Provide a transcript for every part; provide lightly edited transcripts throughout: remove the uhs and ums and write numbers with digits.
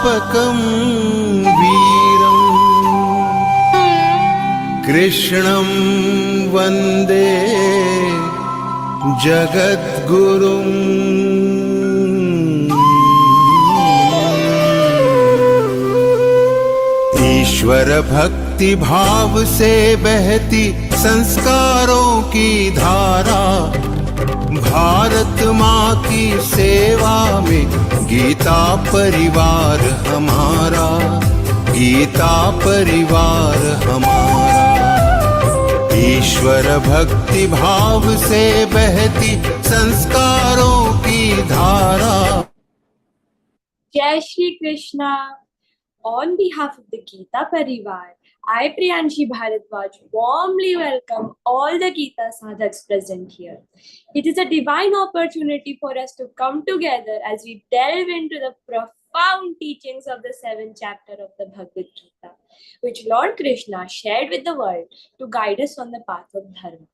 संस्थापकं वीरं कृष्णं वन्दे जगद्गुरुम्। ईश्वर भक्ति भाव से बहती संस्कारों की धारा, भारत माँ की सेवा में गीता परिवार हमारा, गीता परिवार हमारा। ईश्वर भक्ति भाव से बहती संस्कारों की धारा। जय Shri Krishna. On behalf of the Geeta Pariwar, I, Priyanshi Bharadwaj, warmly welcome all the Geeta sadhaks present here. It is a divine opportunity for us to come together as we delve into the profound teachings of the 7th chapter of the Bhagavad Gita, which Lord Krishna shared with the world to guide us on the path of Dharma.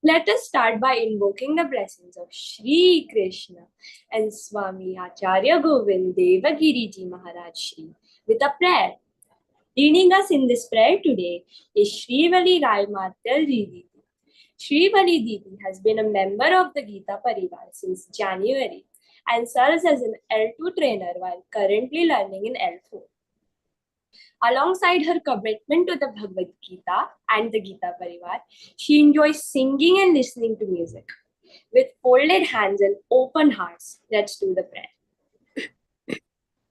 Let us start by invoking the blessings of Shri Krishna and Swami Acharya Govind Devagiri Ji Maharaj Shri with a prayer. Leading us in this prayer today is Shrivali Rai Matal Didi. Shrivali Didi has been a member of the Geeta Pariwar since January and serves as an L2 trainer while currently learning in L4. Alongside her commitment to the Bhagavad Gita and the Geeta Pariwar, she enjoys singing and listening to music. With folded hands and open hearts, let's do the prayer.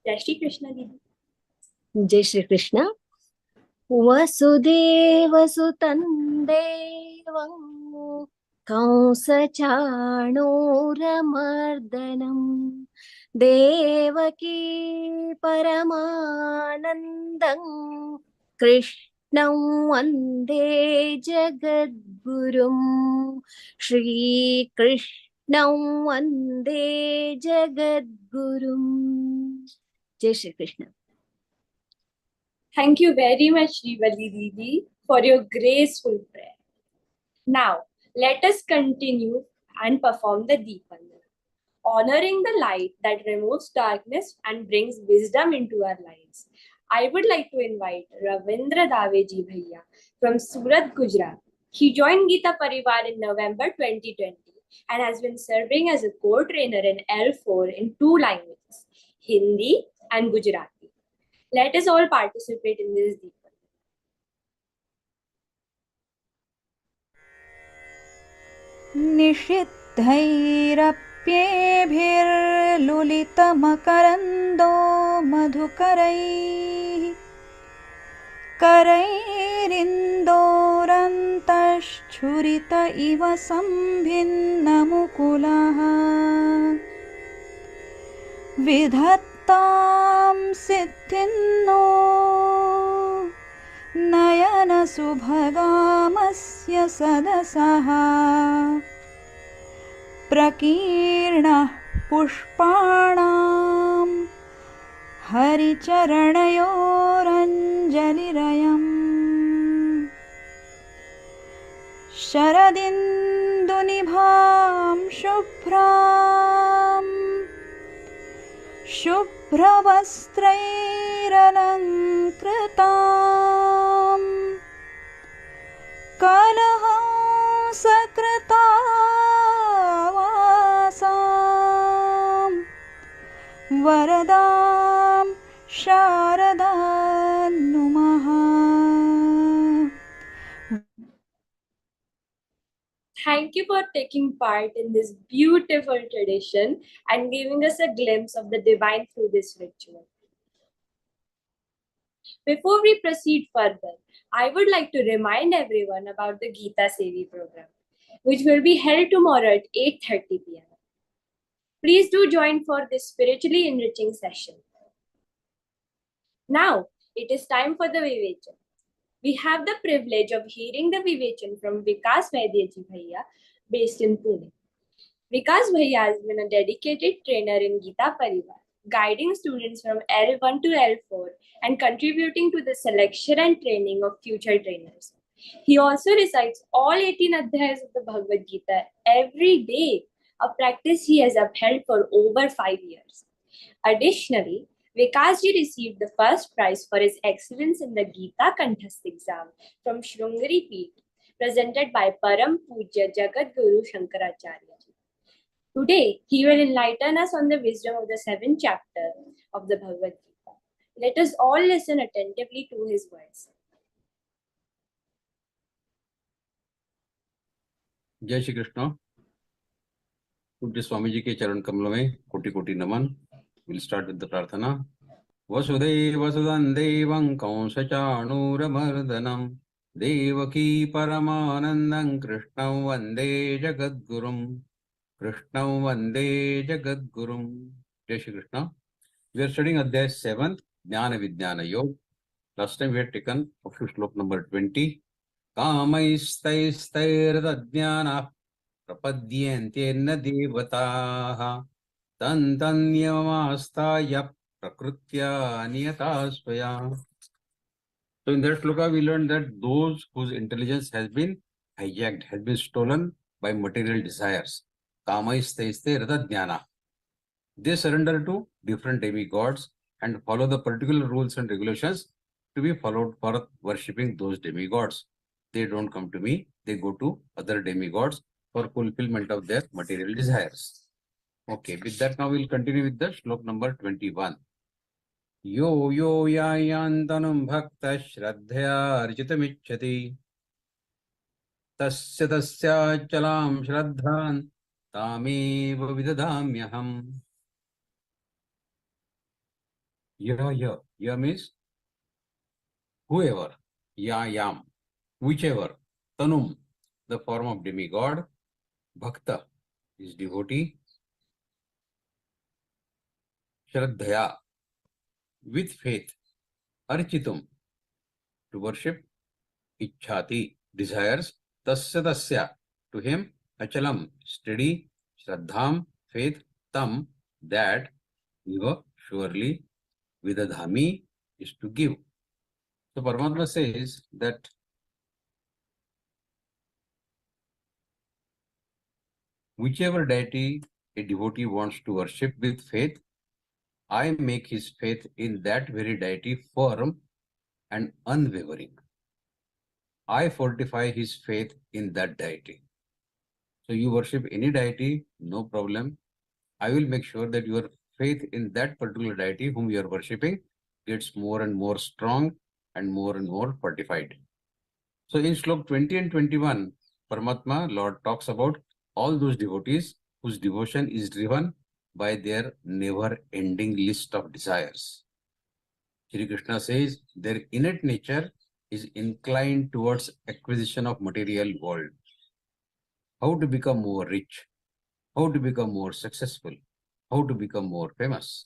Jai Shri Krishna Didi. Jai Shri Krishna. Vasudevasutan devam Kausachanuramardanam Devaki Paramanandam Krishnam Vande Jagadgurum Shri Krishnam Vande Jagadgurum. Jai Shri Krishna. Thank you very much, Shrivali Didi, for your graceful prayer. Now, let us continue and perform the Deepandana, honoring the light that removes darkness and brings wisdom into our lives. I would like to invite Ravindra Daveji Bhaiya from Surat, Gujarat. He joined Geeta Pariwar in November 2020 and has been serving as a core trainer in L4 in 2 languages, Hindi and Gujarati. Let us all participate in this Deepandana. निषिद्धैरप्येभिर्लुलितमकरन्दो मधुकरैः करैरिन्दोरन्तश्छुरित इव सम्भिन्नमुकुलः विधत्तां सिद्धिन्नो नयनसुभगामस्य सदसः प्रकीर्णः पुष्पाणां हरिचरणयोरञ्जलिरयम् शरदिन्दुनिभां शुभ्रां शुभ्रवस्त्रैरलङ्कृतां कलहंसकृतावासां वरदां शारदां नुमः. Thank you for taking part in this beautiful tradition and giving us a glimpse of the divine through this ritual. Before we proceed further, I would like to remind everyone about the Geeta Sevi program, which will be held tomorrow at 8:30 p.m. Please do join for this spiritually enriching session. Now, it is time for the Vivechan. We have the privilege of hearing the Vivechan from Vikas Vaidya ji Bhaiya, based in Pune. Vikas Bhaiya has been a dedicated trainer in Geeta Pariwar, guiding students from L1 to L4 and contributing to the selection and training of future trainers. He also recites all 18 adhyayas of the Bhagavad Gita every day, a practice he has upheld for over 5 years. Additionally, Vikas ji received the first prize for his excellence in the Geeta Kanthasth exam from Shrungari Peeth, presented by Param Pujya Jagat Guru Shankaracharya ji. Today, he will enlighten us on the wisdom of the 7th chapter of the Bhagavad Gita. Let us all listen attentively to his words. जय श्री कृष्ण। पूज्य स्वामी जी के चरण कमलों में कोटि कोटि नमन। Will start with the प्रार्थना। वसुदेव वसुदं देवं कंसचाणूरमर्दनं देवकी परमानंदं कृष्णं वंदे जगद्गुरुं। कृष्णं वंदे जगद्गुरुं। जय Shri Krishna. We are studying adhyay 7 Gyan Vigyan Yog. Last time we had taken up to shloka number 20। कामैस्तैस्तैर्तज्ज्ञानाः प्रपद्यन्तेन देवताः तन्तन्यमास्ताय प्रकृत्या नियता स्वया. So in that shloka we learned that those whose intelligence has been hijacked, has been stolen by material desires, kamaystaistairdhajnana, they surrender to different demigods and follow the particular rules and regulations to be followed for worshipping those demigods. They don't come to me, they go to other demigods for fulfillment of their material desires. Okay, with that now we'll continue with the shlok number 21. Yo yo yayantanum bhakta shraddhaya arjitamichhati tasya tasya chalam shraddhan tameva vidadamyaham. Ya means whoever, yam, whichever, tanum, the form of demigod, bhakta is devotee, shraddhaya, with faith, architum, to worship, ichhati, desires, tasya, to him, achalam, steady, shraddham, faith, tam, that, eva, surely, vidadhami, is to give. So Paramatma says that whichever deity a devotee wants to worship with faith, I make his faith in that very deity firm and unwavering. I fortify his faith in that deity. So you worship any deity, no problem. I will make sure that your faith in that particular deity whom you are worshipping gets more and more strong and more fortified. So in Shlok 20 and 21, Paramatma, Lord, talks about all those devotees whose devotion is driven by their never-ending list of desires. Shri Krishna says their innate nature is inclined towards acquisition of material world. How to become more rich, how to become more successful, how to become more famous.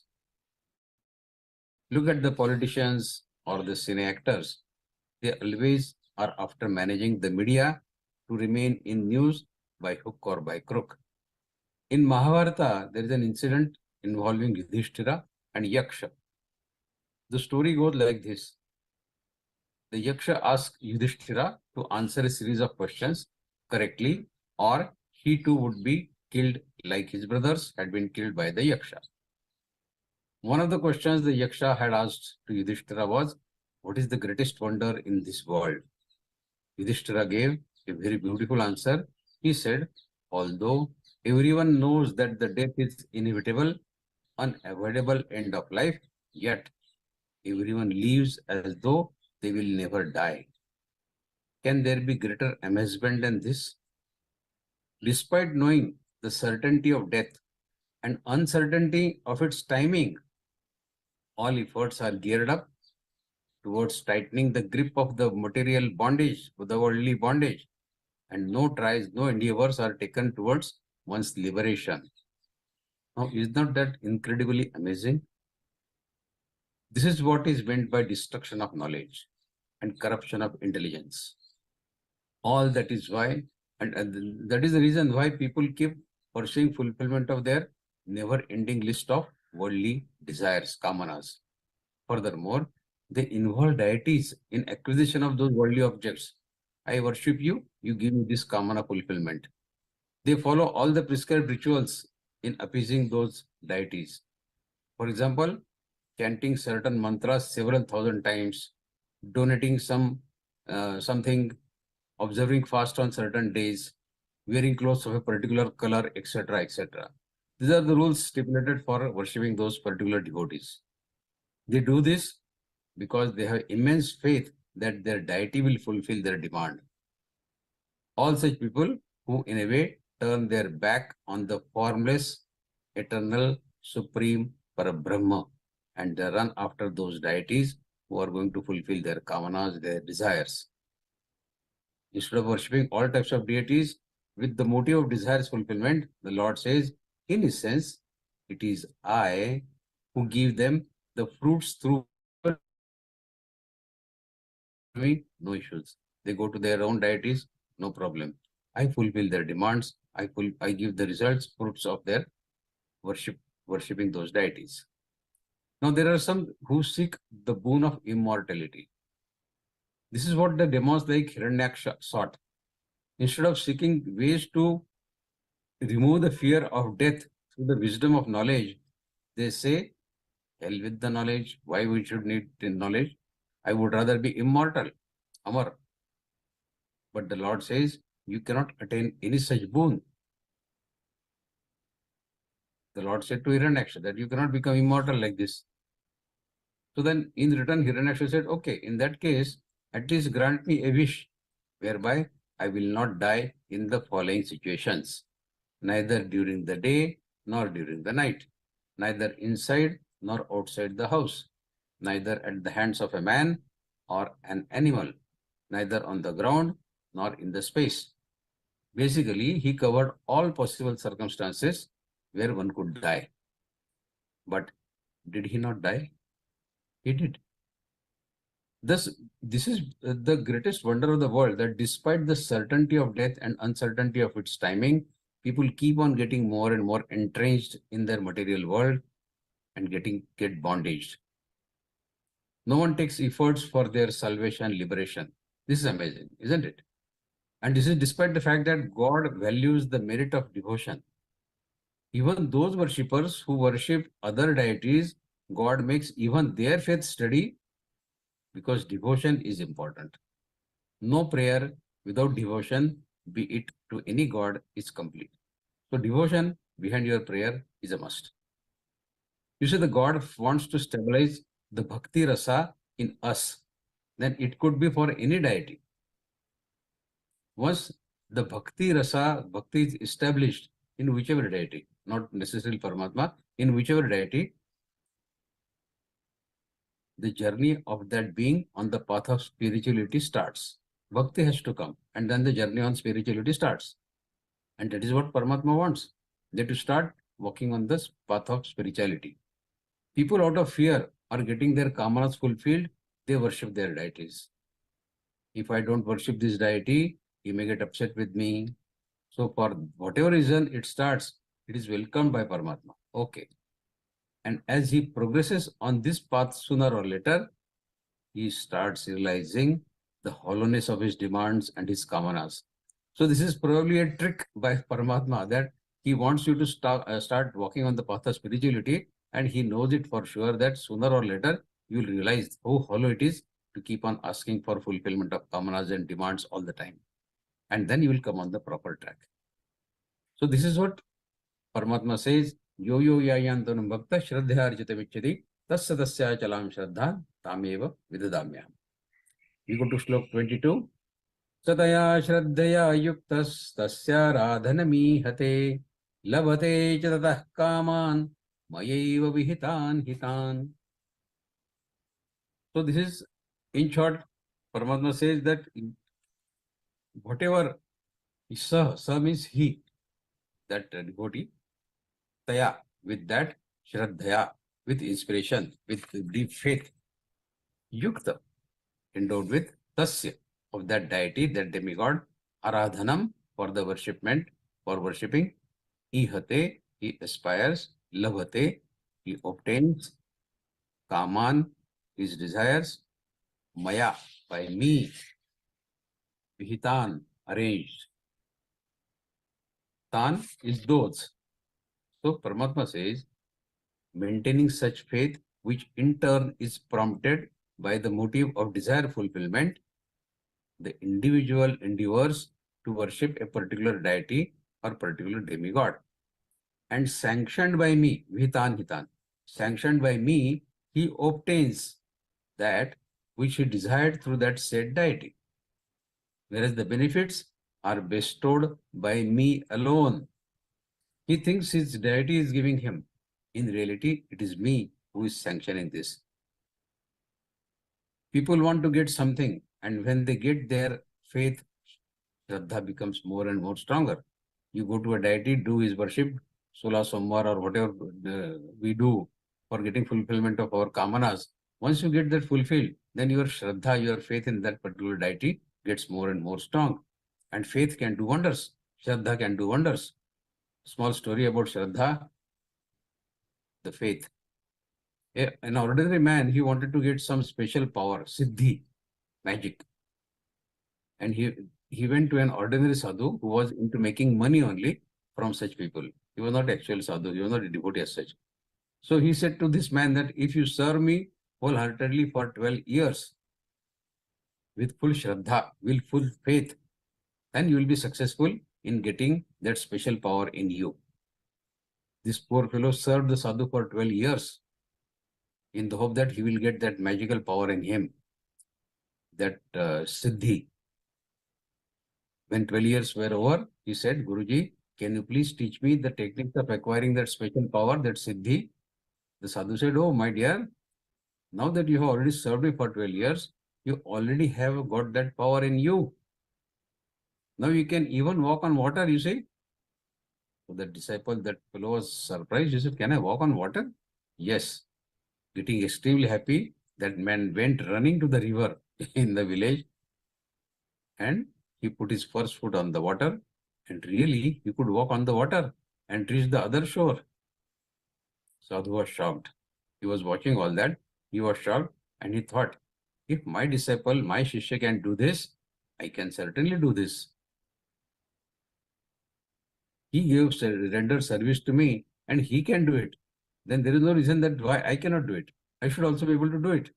Look at the politicians or the cine actors. They always are after managing the media to remain in news by hook or by crook. In Mahabharata, there is an incident involving Yudhishthira and Yaksha. The story goes like this. The Yaksha asks Yudhishthira to answer a series of questions correctly, or he too would be killed like his brothers had been killed by the Yaksha. One of the questions the Yaksha had asked to Yudhishthira was, what is the greatest wonder in this world? Yudhishthira gave a very beautiful answer. He said, although everyone knows that the death is inevitable, unavoidable end of life, yet everyone lives as though they will never die. Can there be greater amazement than this? Despite knowing the certainty of death and uncertainty of its timing, all efforts are geared up towards tightening the grip of the material bondage, of the worldly bondage, and no tries, no endeavors are taken towards one's liberation. Now, is not that incredibly amazing? This is what is meant by destruction of knowledge and corruption of intelligence. All that is why, and that is the reason why people keep pursuing fulfillment of their never-ending list of worldly desires, kamanas. Furthermore, they involve deities in acquisition of those worldly objects. I worship you, you give me this kamana fulfillment. They follow all the prescribed rituals in appeasing those deities. For example, chanting certain mantras several thousand times, donating something, observing fast on certain days, wearing clothes of a particular color, etc., etc. These are the rules stipulated for worshipping those particular devotees. They do this because they have immense faith that their deity will fulfill their demand. All such people who in a way turn their back on the formless, eternal, supreme Parabrahma, and they run after those deities who are going to fulfill their kamanas, their desires. Instead of worshipping all types of deities with the motive of desires fulfillment, the Lord says, in essence, it is I who give them the fruits through me, no issues. They go to their own deities, no problem. I fulfill their demands. I give the results, fruits of their worshipping those deities. Now there are some who seek the boon of immortality. This is what the demons like Hiranyaksha sought. Instead of seeking ways to remove the fear of death through the wisdom of knowledge, they say, hell with the knowledge. Why we should need knowledge? I would rather be immortal, Amar. But the Lord says, you cannot attain any such boon. The Lord said to Hiranyaksha that you cannot become immortal like this. So then in return, Hiranyaksha said, okay, in that case, at least grant me a wish whereby I will not die in the following situations, neither during the day nor during the night, neither inside nor outside the house, neither at the hands of a man or an animal, neither on the ground nor in the space. Basically, he covered all possible circumstances where one could die. But did he not die? He did. Thus, this is the greatest wonder of the world, that despite the certainty of death and uncertainty of its timing, people keep on getting more and more entrenched in their material world and get bondaged. No one takes efforts for their salvation, liberation. This is amazing, isn't it? And this is despite the fact that God values the merit of devotion. Even those worshippers who worship other deities, God makes even their faith steady, because devotion is important. No prayer without devotion, be it to any god, is complete. So devotion behind your prayer is a must. You see, the God wants to stabilize the bhakti rasa in us. Then it could be for any deity. Once the bhakti rasa, bhakti is established in whichever deity, not necessarily Paramatma, in whichever deity, the journey of that being on the path of spirituality starts. Bhakti has to come, and then the journey on spirituality starts. And that is what Paramatma wants. They to start walking on this path of spirituality. People out of fear are getting their kamanas fulfilled, they worship their deities. If I don't worship this deity, he may get upset with me. So for whatever reason it starts, it is welcomed by Paramatma. Okay. And as he progresses on this path, sooner or later, he starts realizing the hollowness of his demands and his kamanas. So this is probably a trick by Paramatma, that he wants you to start walking on the path of spirituality, and he knows it for sure that sooner or later you will realize how hollow it is to keep on asking for fulfillment of kamanas and demands all the time. And then you will come on the proper track. So this is what Paramatma says, yo yo yayantanam bhakta shraddhya arjita vichyati tasya tasya chalam shraddha tameva vidadamya. We go to slok 22. Sataya shraddhaya yuktas tasya radhanamihate labhate cha tatah kaman mayaiva vihitan hitan. So this is, in short, Paramatma says that whatever sa means he, that devotee, taya, with that, shraddhaya, with inspiration, with deep faith, yukta, endowed with tasya, of that deity, that demigod, aradhanam, for the worshipment, for worshipping, ihate, he aspires, labhate, he obtains, kaman, his desires, maya, by me, vihitan, arranged. Tan is those. So Paramatma says, maintaining such faith which in turn is prompted by the motive of desire fulfillment, the individual endeavors to worship a particular deity or particular demigod. And sanctioned by me, vihitan hitan, sanctioned by me, he obtains that which he desired through that said deity. Whereas the benefits are bestowed by me alone. He thinks his deity is giving him. In reality, it is me who is sanctioning this. People want to get something, and when they get their faith, Shraddha becomes more and more stronger. You go to a deity, do his worship, Sola Somvar or whatever we do for getting fulfillment of our kamanas. Once you get that fulfilled, then your Shraddha, your faith in that particular deity gets more and more strong. And faith can do wonders. Shraddha can do wonders. Small story about Shraddha, the faith. An ordinary man, he wanted to get some special power, siddhi, magic. And he went to an ordinary sadhu who was into making money only from such people. He was not actual sadhu, he was not a devotee as such. So he said to this man that if you serve me wholeheartedly for 12 years, with full Shraddha, with full faith, then you will be successful in getting that special power in you. This poor fellow served the sadhu for 12 years in the hope that he will get that magical power in him, that siddhi. When 12 years were over, he said, Guruji, can you please teach me the techniques of acquiring that special power, that siddhi? The sadhu said, oh, my dear, now that you have already served me for 12 years, you already have got that power in you. Now you can even walk on water, you see. So the disciple, that fellow was surprised. He said, can I walk on water? Yes. Getting extremely happy, that man went running to the river in the village and he put his first foot on the water, and really he could walk on the water and reach the other shore. Sadhu was shocked. He was watching all that. He was shocked and he thought, if my disciple, my Shishya can do this, I can certainly do this. He rendered service to me and he can do it. Then there is no reason that why I cannot do it. I should also be able to do it.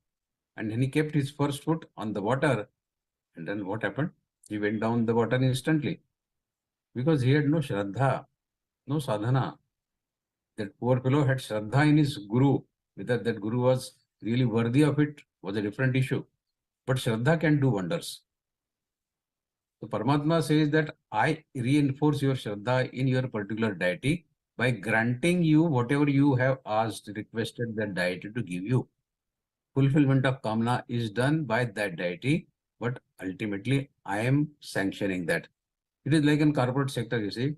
And then he kept his first foot on the water. And then what happened? He went down the water instantly. Because he had no Shraddha, no sadhana. That poor fellow had Shraddha in his Guru. Whether that Guru was really worthy of it was a different issue. But Shraddha can do wonders. So Paramatma says that I reinforce your Shraddha in your particular deity by granting you whatever you have asked, requested that deity to give you. Fulfillment of Kamana is done by that deity, but ultimately I am sanctioning that. It is like in corporate sector, you see.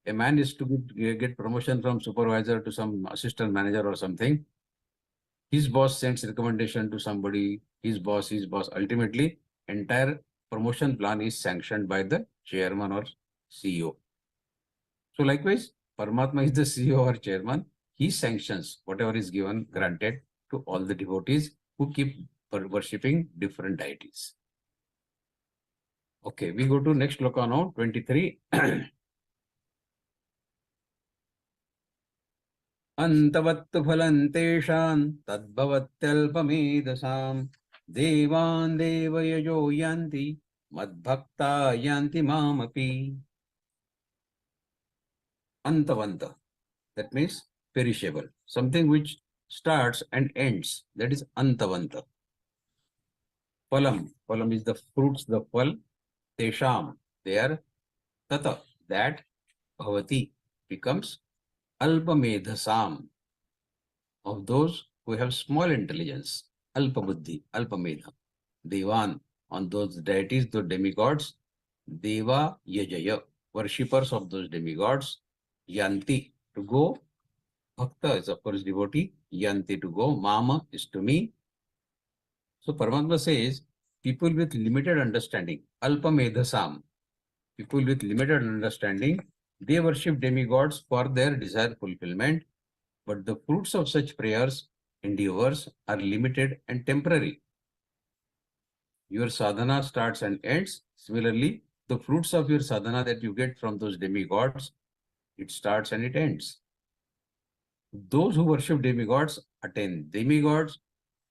A man is to get promotion from supervisor to some assistant manager or something. His boss sends recommendation to somebody, his boss. Ultimately, entire promotion plan is sanctioned by the chairman or CEO. So likewise, Paramatma is the CEO or chairman. He sanctions whatever is given, granted to all the devotees who keep worshipping different deities. Okay, we go to next sloka now, 23. Antavattu phalanteshan tadbhavatyalpamedasam devan devayajo yanti madbhakta yanti mamapi. Antavanta, that means perishable, something which starts and ends, that is antavanta. Phalam, phalam is the fruits, the phal, tesham, there, tata, that, bhavati, becomes alpamedhasam, of those who have small intelligence, alpabuddhi, alpamedha, devan, on those deities, those demigods, deva yajaya, worshippers of those demigods, yanti, to go, bhakta is of course devotee, yanti, to go, mama is to me. So Paramatma says, people with limited understanding, alpamedhasam, people with limited understanding, they worship demigods for their desire fulfillment, but the fruits of such prayers, endeavors, are limited and temporary. Your sadhana starts and ends. Similarly, the fruits of your sadhana that you get from those demigods, it starts and it ends. Those who worship demigods attain demigods,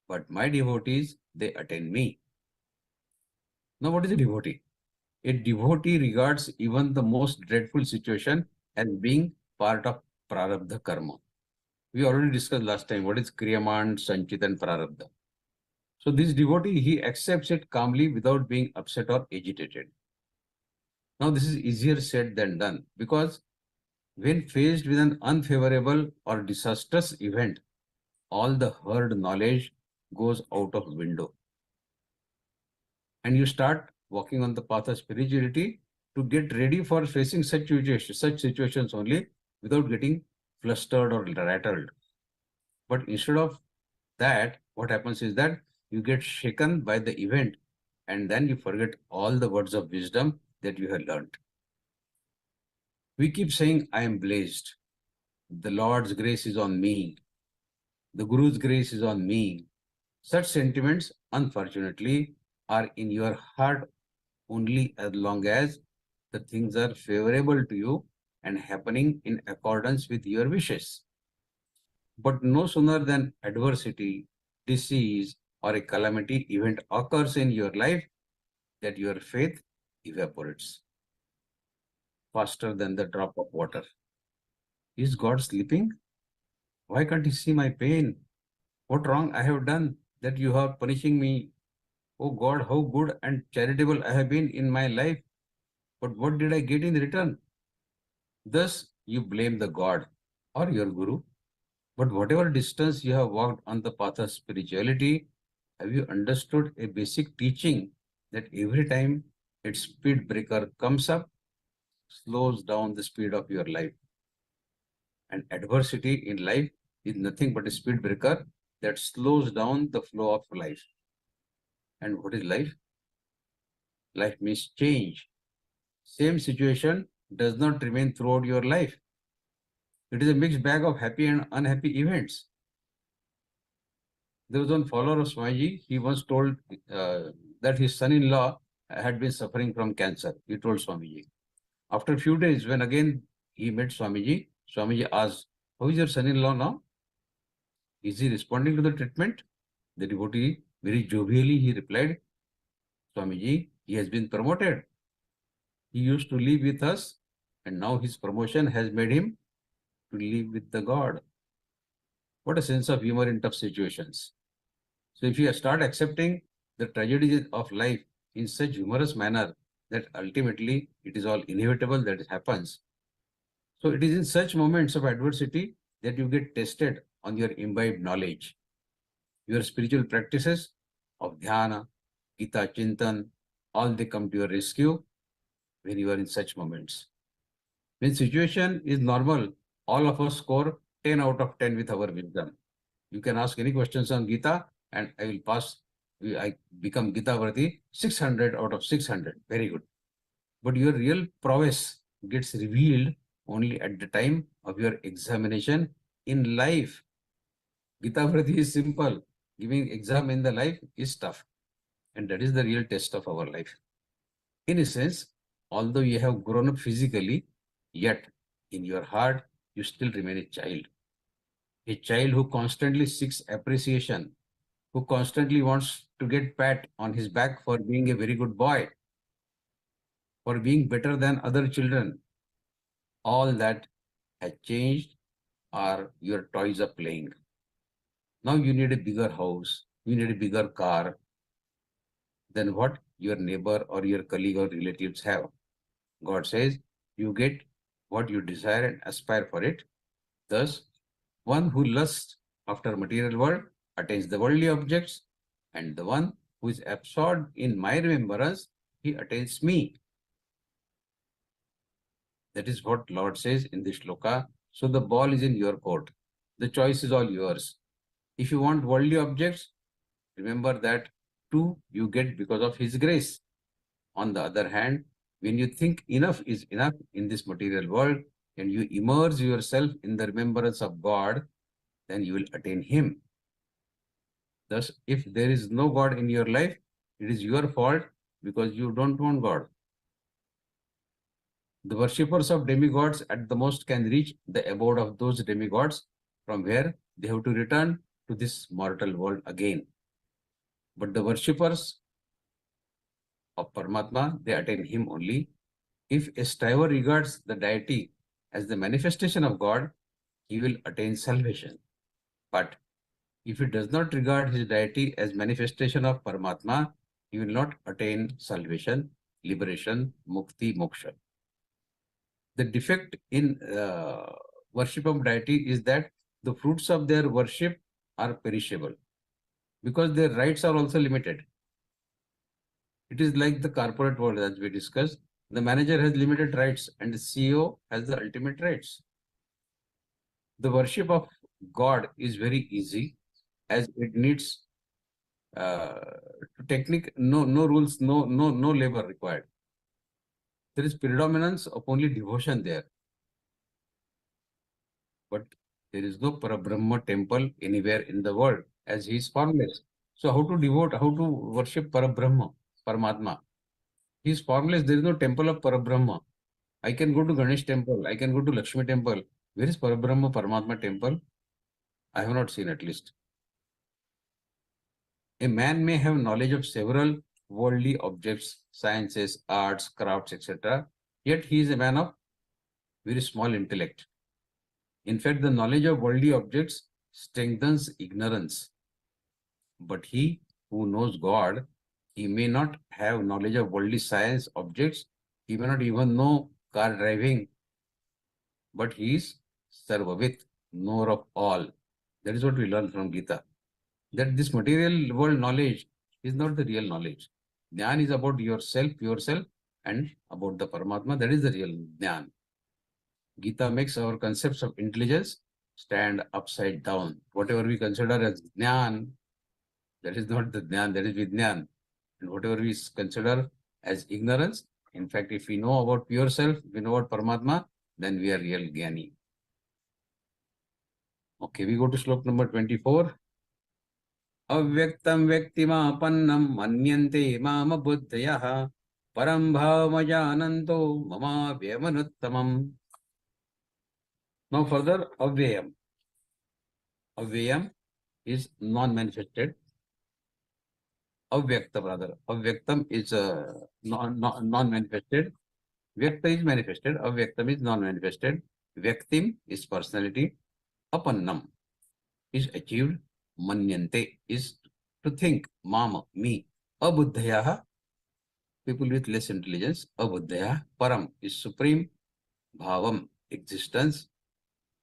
but my devotees, they attain me. Now, what is a devotee? A devotee regards even the most dreadful situation as being part of prarabdha karma. We already discussed last time what is kriyaman, sanchit and prarabdha. So this devotee, he accepts it calmly without being upset or agitated. Now this is easier said than done, because when faced with an unfavorable or disastrous event, all the heard knowledge goes out of window. And you start walking on the path of spirituality to get ready for facing such situations only, without getting flustered or rattled. But instead of that, what happens is that you get shaken by the event, and then you forget all the words of wisdom that you have learned. We keep saying, I am blessed. The Lord's grace is on me. The Guru's grace is on me. Such sentiments, unfortunately, are in your heart only as long as the things are favorable to you and happening in accordance with your wishes. But no sooner than adversity, disease, or a calamity event occurs in your life, that your faith evaporates faster than the drop of water. Is God sleeping? Why can't he see my pain? What wrong I have done that you are punishing me? Oh God, how good and charitable I have been in my life, but what did I get in return? Thus, you blame the God or your Guru. But whatever distance you have walked on the path of spirituality, have you understood a basic teaching that every time its speed breaker comes up, slows down the speed of your life? And adversity in life is nothing but a speed breaker that slows down the flow of life. And what is life? Life means change. Same situation does not remain throughout your life. It is a mixed bag of happy and unhappy events. There was one follower of Swamiji. He once told that his son-in-law had been suffering from cancer. He told Swamiji. After a few days, when again he met Swamiji, Swamiji asked, how is your son-in-law now? Is he responding to the treatment? The devotee, very jovially, he replied, Swamiji, he has been promoted. He used to live with us, and now his promotion has made him to live with the God. What a sense of humor in tough situations. So if you start accepting the tragedies of life in such humorous manner, that ultimately it is all inevitable that it happens. So it is in such moments of adversity that you get tested on your imbibed knowledge. Your spiritual practices of dhyana, Gita Chintan, all they come to your rescue when you are in such moments. When situation is normal, all of us score 10 out of 10 with our wisdom. You can ask any questions on Gita and I will pass. I become Gita Vrati 600 out of 600. Very good. But your real prowess gets revealed only at the time of your examination in life. Gita Vrati is simple. Giving exam in the life is tough. And that is the real test of our life. In a sense, although you have grown up physically, yet in your heart, you still remain a child. A child who constantly seeks appreciation, who constantly wants to get pat on his back for being a very good boy, for being better than other children. All that has changed, or your toys are playing. Now you need a bigger house, you need a bigger car than what your neighbor or your colleague or relatives have. God says, you get what you desire and aspire for it. Thus, one who lusts after material world attains the worldly objects, and the one who is absorbed in my remembrance, he attains me. That is what Lord says in this shloka. So the ball is in your court. The choice is all yours. If you want worldly objects, remember that too you get because of His grace. On the other hand, when you think enough is enough in this material world and you immerse yourself in the remembrance of God, then you will attain Him. Thus, if there is no God in your life, it is your fault because you don't want God. The worshippers of demigods at the most can reach the abode of those demigods, from where they have to return to this mortal world again. But the worshippers of Paramatma, they attain him only. If a striver regards the deity as the manifestation of God, he will attain salvation. But if he does not regard his deity as manifestation of Paramatma, he will not attain salvation, liberation, mukti, moksha. The defect in worship of deity is that the fruits of their worship are perishable because their rights are also limited. It is like the corporate world, as we discussed. The manager has limited rights and the CEO has the ultimate rights. The worship of God is very easy as it needs technique, no rules, no labor required. There is predominance of only devotion there. But there is no Parabrahma temple anywhere in the world as he is formless. So how to devote, how to worship Parabrahma, Paramatma? He is formless. There is no temple of Parabrahma. I can go to Ganesh temple. I can go to Lakshmi temple. Where is Parabrahma, Paramatma temple? I have not seen at least. A man may have knowledge of several worldly objects, sciences, arts, crafts, etc. Yet he is a man of very small intellect. In fact, the knowledge of worldly objects strengthens ignorance. But he who knows God, he may not have knowledge of worldly science objects. He may not even know car driving. But he is Sarvavit, knower of all. That is what we learn from Gita. That this material world knowledge is not the real knowledge. Jnana is about yourself, and about the Paramatma. That is the real Jnana. Gita makes our concepts of intelligence stand upside down. Whatever we consider as Jnana, that is not the Jnana, that is Vijnana. And whatever we consider as ignorance, in fact, if we know about pure self, we know about Paramatma, then we are real Jnani. Okay, we go to slok number 24. Avyaktam vyaktimapannam manyante mama buddhayaha param bhavajananto mama vyamanuttamam. Now further, avyayam. Avyayam is non-manifested. Avyaktam rather. Avyaktam is non-manifested. Vyakta is manifested. Avyaktam is non-manifested. Vyaktim is personality. Apannam is achieved. Manyante is to think. Mama, me. Abuddhayaha, people with less intelligence. Abuddhaya. Param is supreme. Bhavam, existence.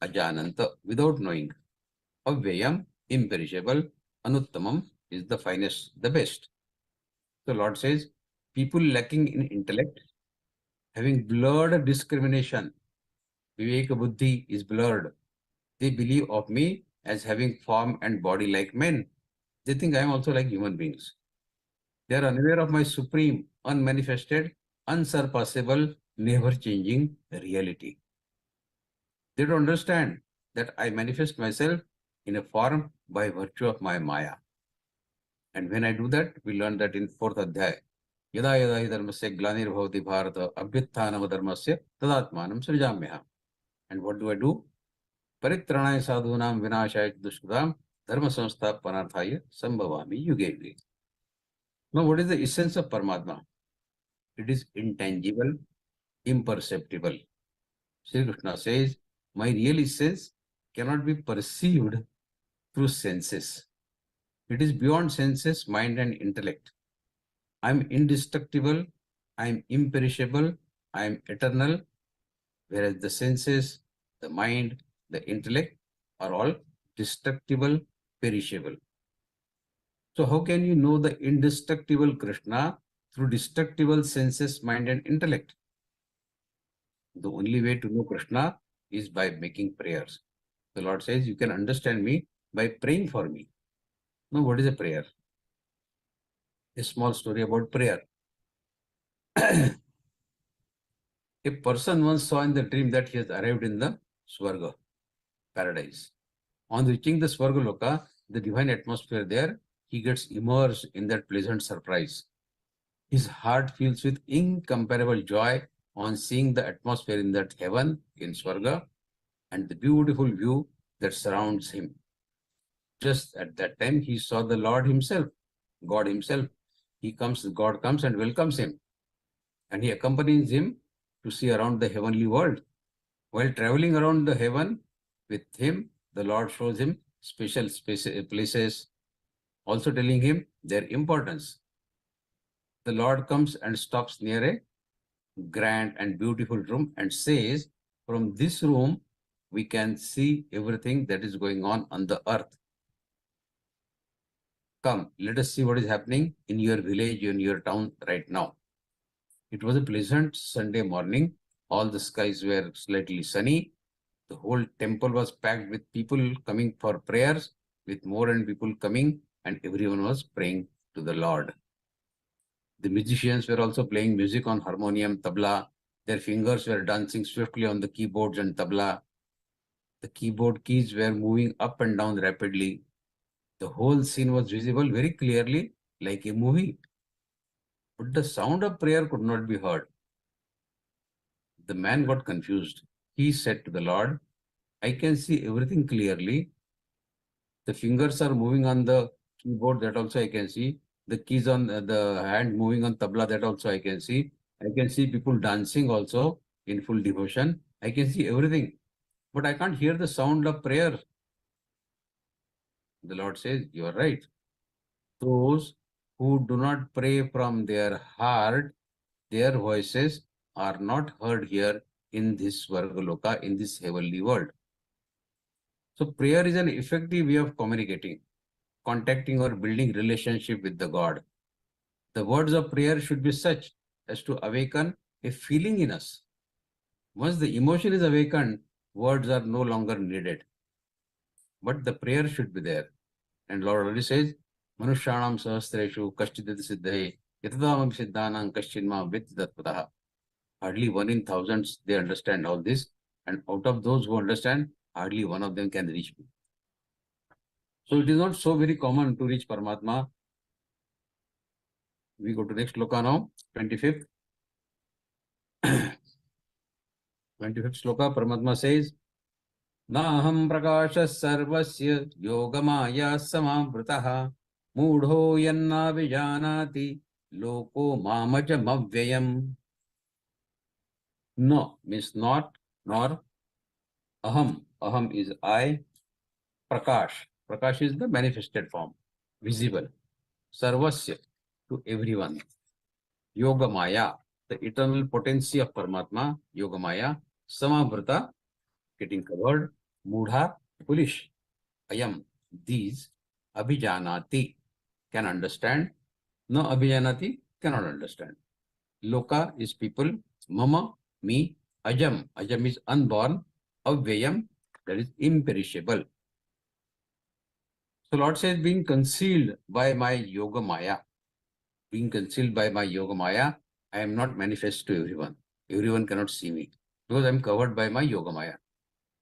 Ajananta, without knowing. Avyayam, imperishable. Anuttamam is the finest, the best. The Lord says, people lacking in intellect, having blurred discrimination, Viveka Buddhi is blurred. They believe of me as having form and body like men. They think I am also like human beings. They are unaware of my supreme, unmanifested, unsurpassable, never-changing reality. They don't understand that I manifest myself in a form by virtue of my Maya. And when I do that, we learn that in 4th Adhyaya. Yada yada hi dharmasya glanir bhavati bharata abhyutthānam dharmasya tadatmanam srijamyaha. And what do? Paritranaya sadhunam vinashaya dushkritam dharma samsthapanarthaya sambhavami yuge yuge. Now, what is the essence of Paramatma? It is intangible, imperceptible. Sri Krishna says, my real essence cannot be perceived through senses. It is beyond senses, mind and intellect. I am indestructible, I am imperishable, I am eternal, whereas the senses, the mind, the intellect are all destructible, perishable. So how can you know the indestructible Krishna through destructible senses, mind and intellect? The only way to know Krishna is by making prayers. The Lord says, you can understand me by praying for me. Now, what is a prayer? A small story about prayer. A person once saw in the dream that he has arrived in the Swarga, paradise. On reaching the Swarga Loka, the divine atmosphere there, he gets immersed in that pleasant surprise. His heart fills with incomparable joy on seeing the atmosphere in that heaven, in Swarga, and the beautiful view that surrounds him. Just at that time, he saw the Lord himself, God himself. God comes and welcomes him. And he accompanies him to see around the heavenly world. While traveling around the heaven with him, the Lord shows him special places, also telling him their importance. The Lord comes and stops near a grand and beautiful room and says, from this room, we can see everything that is going on the earth. Come, let us see what is happening in your village, in your town right now. It was a pleasant Sunday morning. All the skies were slightly sunny. The whole temple was packed with people coming for prayers, with more and people coming, and everyone was praying to the Lord. The musicians were also playing music on harmonium, tabla. Their fingers were dancing swiftly on the keyboards and tabla. The keyboard keys were moving up and down rapidly. The whole scene was visible very clearly, like a movie. But the sound of prayer could not be heard. The man got confused. He said to the Lord, I can see everything clearly. The fingers are moving on the keyboard, that also I can see. The keys on the hand moving on tabla, that also I can see. I can see people dancing also in full devotion. I can see everything. But I can't hear the sound of prayer. The Lord says, you are right. Those who do not pray from their heart, their voices are not heard here in this Svargaloka, in this heavenly world. So prayer is an effective way of communicating, contacting or building relationship with the God. The words of prayer should be such as to awaken a feeling in us. Once the emotion is awakened, words are no longer needed. But the prayer should be there. And Lord already says, Manushyanam sahasreshu kashchidati siddhaye yatadamam siddhanam kaschinma viddatpataha. Hardly 1 in thousands they understand all this. And out of those who understand, hardly one of them can reach me. So it is not so very common to reach Paramatma. We go to next sloka now, 25th. 25th sloka, Paramatma says, Naham prakasha sarvasya yogamaya samavritah mudho yanna vijanati loko mamajam avyayam. No means not, nor. Aham. Aham is I. Prakash. Prakash is the manifested form, visible. Sarvasya, to everyone. Yogamaya, the eternal potency of Paramatma, Yogamaya. Samavrita, getting covered. Mudha, foolish. Ayam, these. Abhijanati, can understand. No abhijanati, cannot understand. Loka is people. Mama, me. Ajam, ajam is unborn. Avyayam, that is imperishable. So Lord says, being concealed by my Yoga Maya, being concealed by my Yoga Maya, I am not manifest to everyone. Everyone cannot see me because I am covered by my Yoga Maya.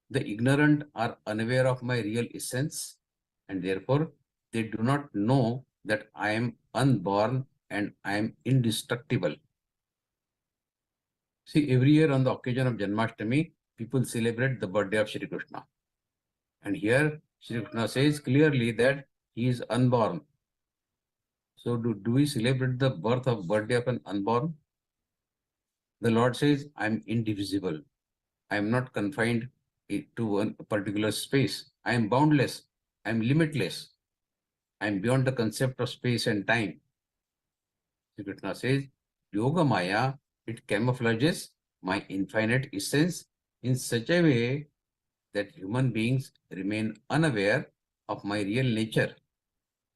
The ignorant are unaware of my real essence and therefore they do not know that I am unborn and I am indestructible. See, every year on the occasion of Janmashtami, people celebrate the birthday of Shri Krishna. And here, Shri Krishna says clearly that he is unborn. So do we celebrate the birthday of an unborn? The Lord says, I am indivisible. I am not confined to one particular space. I am boundless. I am limitless. I am beyond the concept of space and time. Shri Krishna says, Yoga Maya, it camouflages my infinite essence in such a way that human beings remain unaware of my real nature.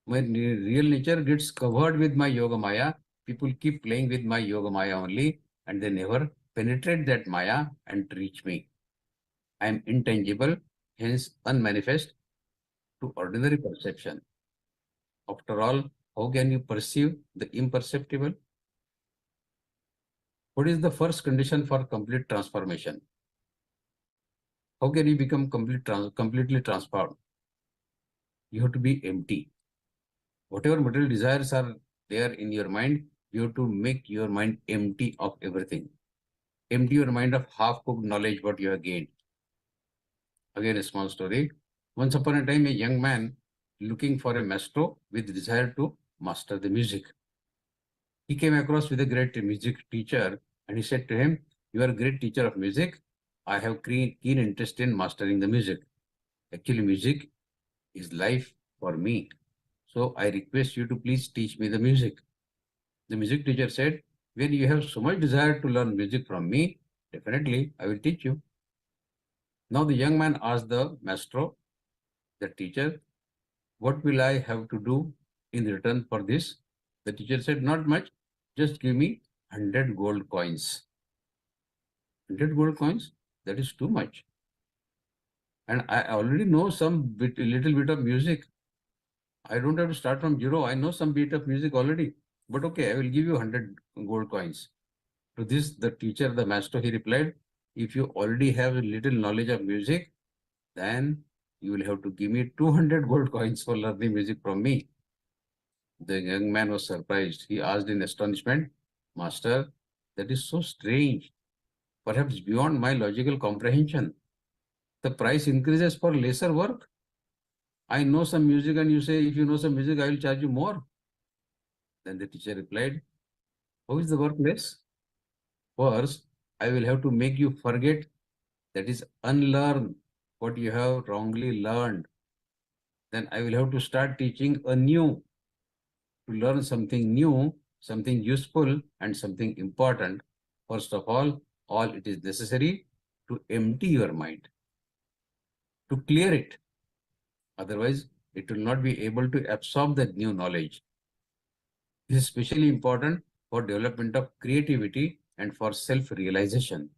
My real nature gets covered with my Yoga Maya. People keep playing with my Yoga Maya only and they never penetrate that Maya and reach me. I am intangible, hence unmanifest to ordinary perception. After all, how can you perceive the imperceptible? What is the first condition for complete transformation? How can you become completely transformed? You have to be empty. Whatever material desires are there in your mind, you have to make your mind empty of everything. Empty your mind of half-cooked knowledge what you have gained. Again, a small story. Once upon a time, a young man looking for a maestro with desire to master the music. He came across with a great music teacher and he said to him, "You are a great teacher of music. I have keen interest in mastering the music. Actually, music is life for me. So I request you to please teach me the music." The music teacher said, "When you have so much desire to learn music from me, definitely I will teach you." Now the young man asked the maestro, the teacher, "What will I have to do in return for this?" The teacher said, "Not much. Just give me 100 gold coins." 100 gold coins? That is too much. And I already know little bit of music. I don't have to start from zero. I know some bit of music already. But okay, I will give you 100 gold coins. To this, the teacher, the master, he replied, "If you already have a little knowledge of music, then you will have to give me 200 gold coins for learning music from me." The young man was surprised. He asked in astonishment, "Master, that is so strange, perhaps beyond my logical comprehension. The price increases for lesser work. I know some music and you say, if you know some music, I will charge you more." Then the teacher replied, "How is the work less? First, I will have to make you forget, that is, unlearn what you have wrongly learned. Then I will have to start teaching anew to learn something new, something useful, and something important. First of all it is necessary to empty your mind, to clear it. Otherwise, it will not be able to absorb that new knowledge. This is especially important for development of creativity and for self-realization.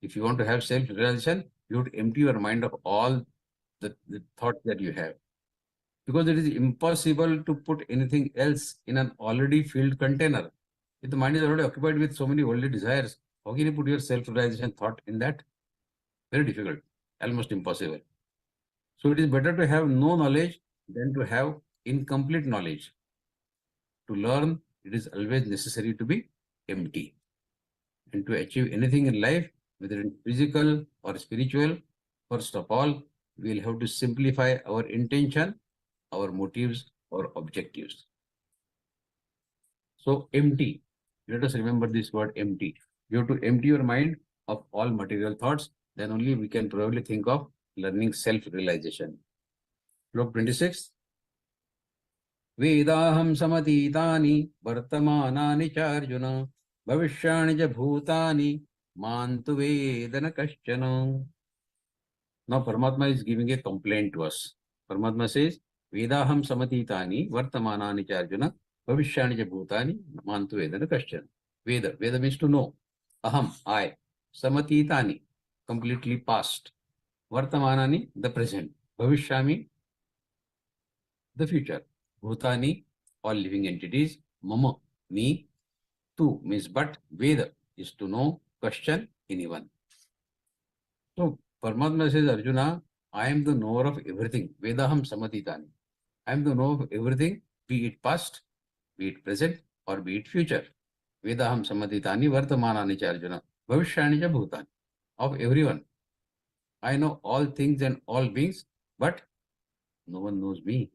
If you want to have self-realization, you have to empty your mind of all the thoughts that you have. Because it is impossible to put anything else in an already filled container. If the mind is already occupied with so many worldly desires, how can you put your self-realization thought in that? Very difficult, almost impossible. So it is better to have no knowledge than to have incomplete knowledge. To learn, it is always necessary to be empty. And to achieve anything in life, whether in physical or spiritual, first of all, we will have to simplify our intention, our motives, or objectives. So empty. Let us remember this word empty. You have to empty your mind of all material thoughts. Then only we can probably think of learning self-realization. Slok 26. Vedaham samatitani vartamanani charjuna bhavishyani ja bhutani mantu vedana kaschana. Now Paramatma is giving a complaint to us. Paramatma says, "Vedaham samatitani vartamanani charjuna bhavishyani ja bhutani mantu vedana kaschana." Veda means to know. Aham, I. Samatitani, completely past. Vartamanani, the present. Bhavishyami, the future. Bhutani, all living entities. Mama, me. Tu means but. Veda is to know, question, anyone. So Paramatma says, "Arjuna, I am the knower of everything. Vedaham samatitani. I am the knower of everything, be it past, be it present, or be it future. Vedaham samatitani vartamanani cha Arjuna. Bhavishyani cha bhutani. Of everyone. I know all things and all beings, but no one knows me."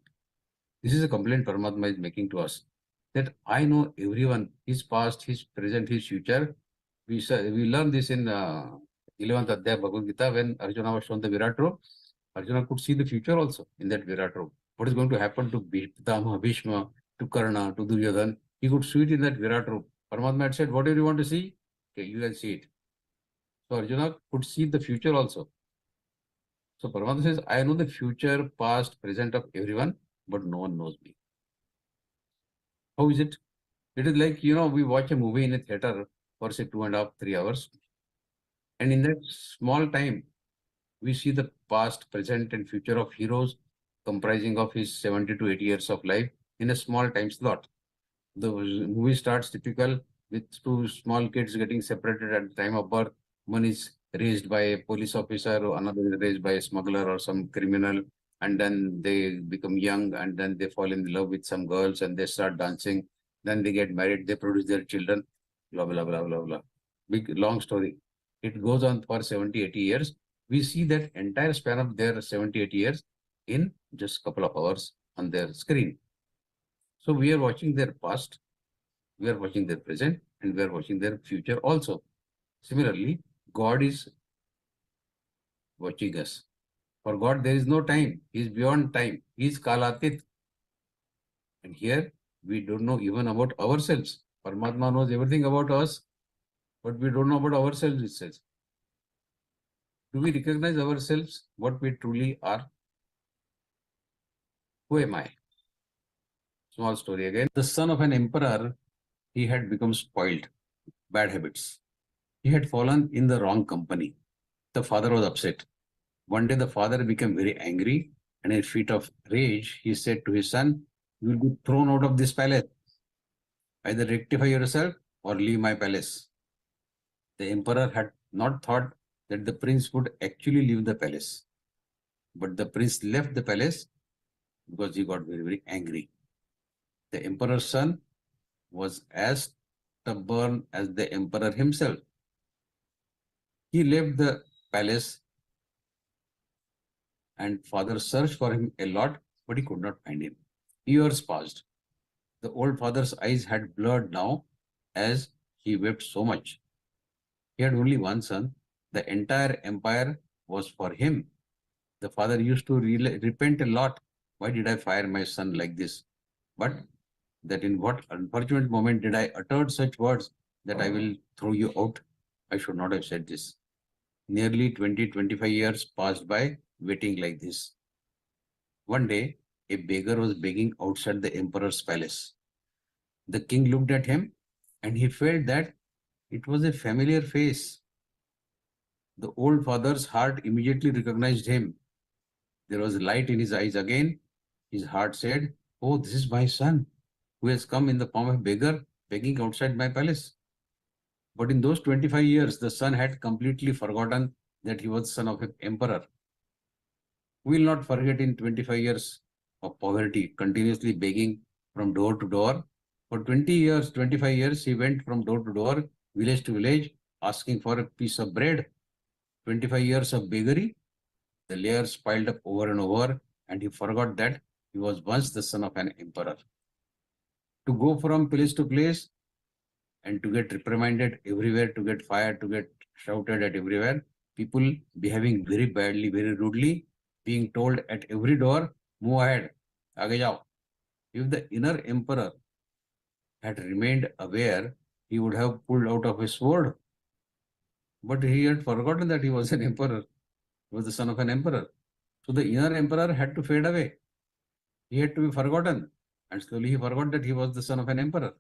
This is a complaint Paramatma is making to us, that I know everyone, his past, his present, his future. We learned this in 11th Adhyaya Bhagavad-Gītā, when Arjuna was shown the Virat robe. Arjuna could see the future also in that Virat robe. What is going to happen to Pitama, Bhishma, to Karna, to Duryodhana? He could see it in that Virat robe. Paramatma had said, "Whatever you want to see, okay, you can see it." So Arjuna could see the future also. So Paramatma says, "I know the future, past, present of everyone, but no one knows me." How is it? It is like, we watch a movie in a theater for say 2.5, 3 hours. And in that small time, we see the past, present, and future of heroes comprising of his 70 to 80 years of life in a small time slot. The movie starts typical with two small kids getting separated at the time of birth. One is raised by a police officer, or another is raised by a smuggler or some criminal. And then they become young, and then they fall in love with some girls and they start dancing. Then they get married, they produce their children, blah, blah, blah, blah, blah. Big, long story. It goes on for 70, 80 years. We see that entire span of their 70, 80 years in just couple of hours on their screen. So we are watching their past, we are watching their present, and we are watching their future also. Similarly, God is watching us. For God, there is no time. He is beyond time. He is Kalatit. And here, we don't know even about ourselves. Paramatma knows everything about us, but we don't know about ourselves itself. Do we recognize ourselves, what we truly are? Who am I? Small story again. The son of an emperor, he had become spoiled, bad habits. He had fallen in the wrong company. The father was upset. One day the father became very angry, and in a fit of rage, he said to his son, "You will be thrown out of this palace. Either rectify yourself or leave my palace." The emperor had not thought that the prince would actually leave the palace. But the prince left the palace because he got very, very angry. The emperor's son was as stubborn as the emperor himself. He left the palace and father searched for him a lot, but he could not find him. Years passed. The old father's eyes had blurred now as he wept so much. He had only one son. The entire empire was for him. The father used to repent a lot. Why did I fire my son like this? But that in what unfortunate moment did I utter such words that I will throw you out? I should not have said this. Nearly 20-25 years passed by waiting like this. One day, a beggar was begging outside the emperor's palace. The king looked at him and he felt that it was a familiar face. The old father's heart immediately recognized him. There was light in his eyes again. His heart said, "Oh, this is my son who has come in the form of a beggar begging outside my palace." But in those 25 years, the son had completely forgotten that he was son of an emperor. We will not forget in 25 years of poverty, continuously begging from door to door. For 20 years, 25 years, he went from door to door, village to village, asking for a piece of bread. 25 years of beggary, the layers piled up over and over, and he forgot that he was once the son of an emperor. To go from place to place and to get reprimanded everywhere, to get fired, to get shouted at everywhere, people behaving very badly, very rudely, being told at every door, "Move ahead, aage jao." If the inner emperor had remained aware, he would have pulled out of his sword. But he had forgotten that he was an emperor. He was the son of an emperor. So the inner emperor had to fade away. He had to be forgotten. And slowly he forgot that he was the son of an emperor.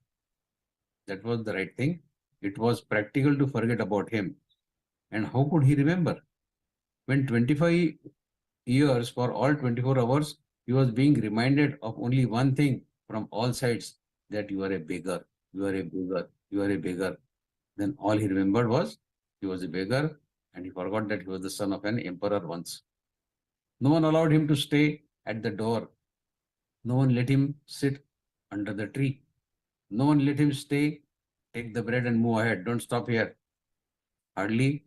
That was the right thing. It was practical to forget about him. And how could he remember? When 25 years for all 24 hours, he was being reminded of only one thing from all sides, that you are a beggar, you are a beggar, you are a beggar. Then all he remembered was he was a beggar, and he forgot that he was the son of an emperor once. No one allowed him to stay at the door. No one let him sit under the tree. No one let him stay, take the bread and move ahead. Don't stop here. Hardly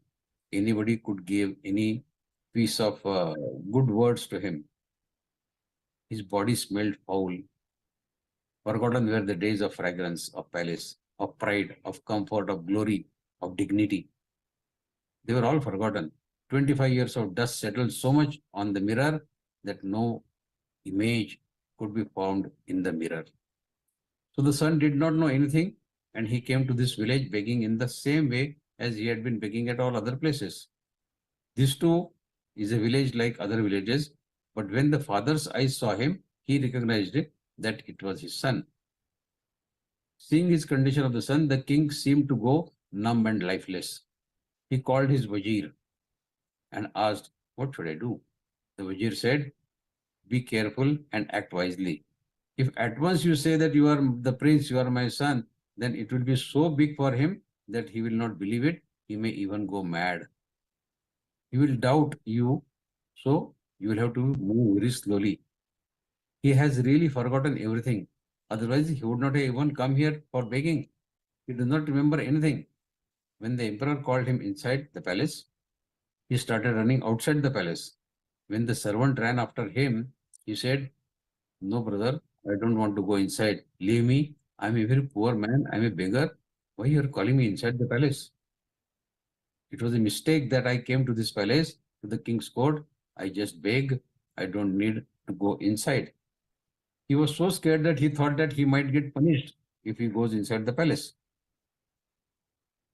anybody could give any piece of good words to him. His body smelled foul. Forgotten were the days of fragrance, of palace, of pride, of comfort, of glory, of dignity. They were all forgotten. 25 years of dust settled so much on the mirror that no image could be found in the mirror. So the son did not know anything, and he came to this village begging in the same way as he had been begging at all other places. This too is a village like other villages, but when the father's eyes saw him, he recognized it, that it was his son. Seeing his condition of the son, the king seemed to go numb and lifeless. He called his wazir and asked, "What should I do?" The wazir said, "Be careful and act wisely. If at once you say that you are the prince, you are my son, then it will be so big for him that he will not believe it. He may even go mad. He will doubt you, so you will have to move very slowly. He has really forgotten everything. Otherwise, he would not have even come here for begging. He does not remember anything." When the emperor called him inside the palace, he started running outside the palace. When the servant ran after him, He said, "No, brother, I don't want to go inside. Leave me. I'm a very poor man. I'm a beggar. Why you are calling me inside the palace? It was a mistake that I came to this palace, to the king's court. I just beg. I don't need to go inside." He was so scared that he thought that he might get punished if he goes inside the palace.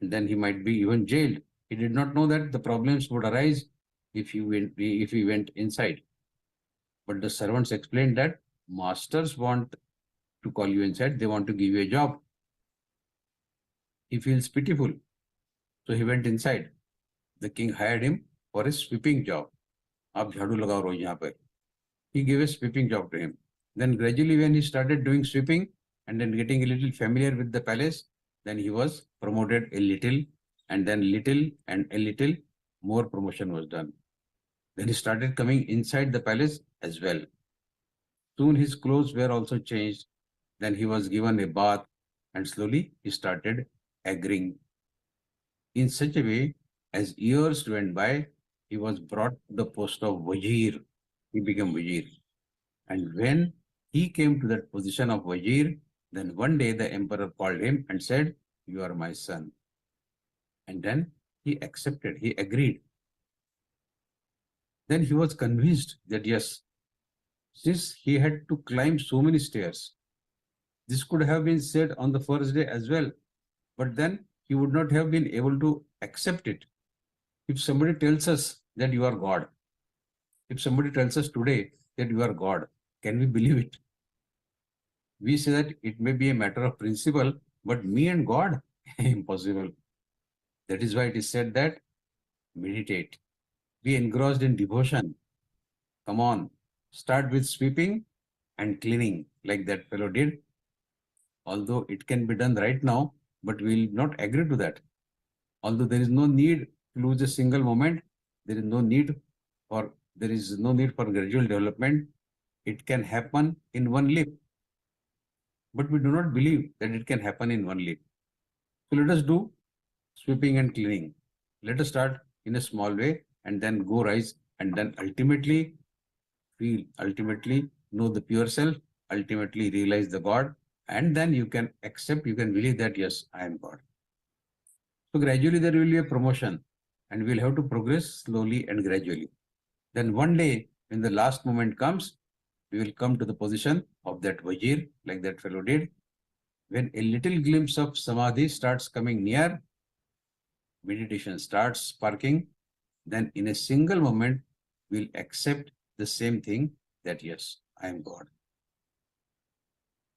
And then he might be even jailed. He did not know that the problems would arise if he went inside. But the servants explained that masters want to call you inside. They want to give you a job. He feels pitiful. So he went inside. The king hired him for a sweeping job. Aap jhadu lagao roz yahan par. He gave a sweeping job to him. Then gradually when he started doing sweeping and then getting a little familiar with the palace, then he was promoted a little, and then little and a little more promotion was done. Then he started coming inside the palace as well. Soon his clothes were also changed. Then he was given a bath, and slowly he started agreeing. In such a way, as years went by, he was brought to the post of Wazir. He became Wazir. And when he came to that position of Wazir, then one day the emperor called him and said, "You are my son." And then he accepted, he agreed. Then he was convinced that yes, since he had to climb so many stairs, this could have been said on the first day as well, but then he would not have been able to accept it. If somebody tells us that you are God, if somebody tells us today that you are God, can we believe it? We say that it may be a matter of principle, but me and God, impossible. That is why it is said that meditate, be engrossed in devotion. Come on, start with sweeping and cleaning like that fellow did. Although it can be done right now, but we will not agree to that. Although there is no need to lose a single moment, there is no need for gradual development. It can happen in one leap. But we do not believe that it can happen in one leap. So let us do sweeping and cleaning. Let us start in a small way and then go rise and then ultimately feel, ultimately know the pure self, ultimately realize the God, and then you can accept, you can believe that yes, I am God. So gradually there will be a promotion and we'll have to progress slowly and gradually. Then one day when the last moment comes, we will come to the position of that Wazir like that fellow did. When a little glimpse of Samadhi starts coming near, meditation starts sparking, then in a single moment, we'll accept the same thing that yes, I am God.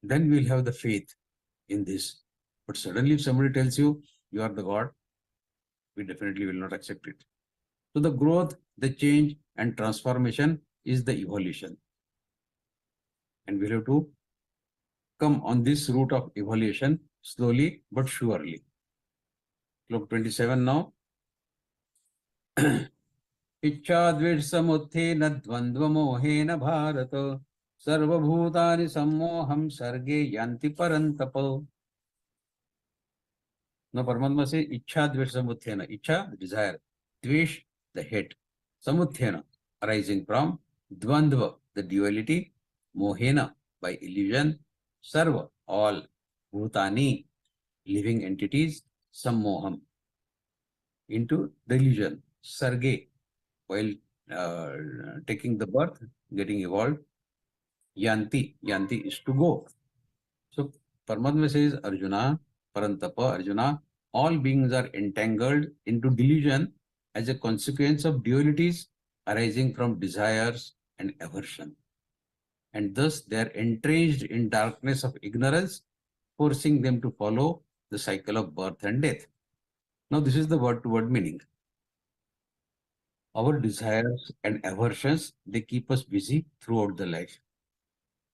Then we'll have the faith in this. But suddenly if somebody tells you, you are the God, we definitely will not accept it. So the growth, the change and transformation is the evolution. And we'll have to come on this route of evolution slowly but surely. Slok 27 now. Ichchadveshsamuthena dvandvamohena bharata sarvabhutani sammoham sarge yanti parantapo. Now Paramatma says Ichchadveshsamuthena. Ichcha, desire. Dvesh, the hate. Samuthena, arising from. Dvandva, the duality. Mohena, by illusion. Sarva, all. Bhutani, living entities. Sammoham, into delusion. Sarge, while taking the birth, getting evolved. Yanti, yanti is to go. So Paramatma says, Arjuna, Parantapa, Arjuna, all beings are entangled into delusion as a consequence of dualities arising from desires and aversion. And thus they are entrenched in darkness of ignorance, forcing them to follow the cycle of birth and death. Now this is the word-to-word meaning. Our desires and aversions, they keep us busy throughout the life.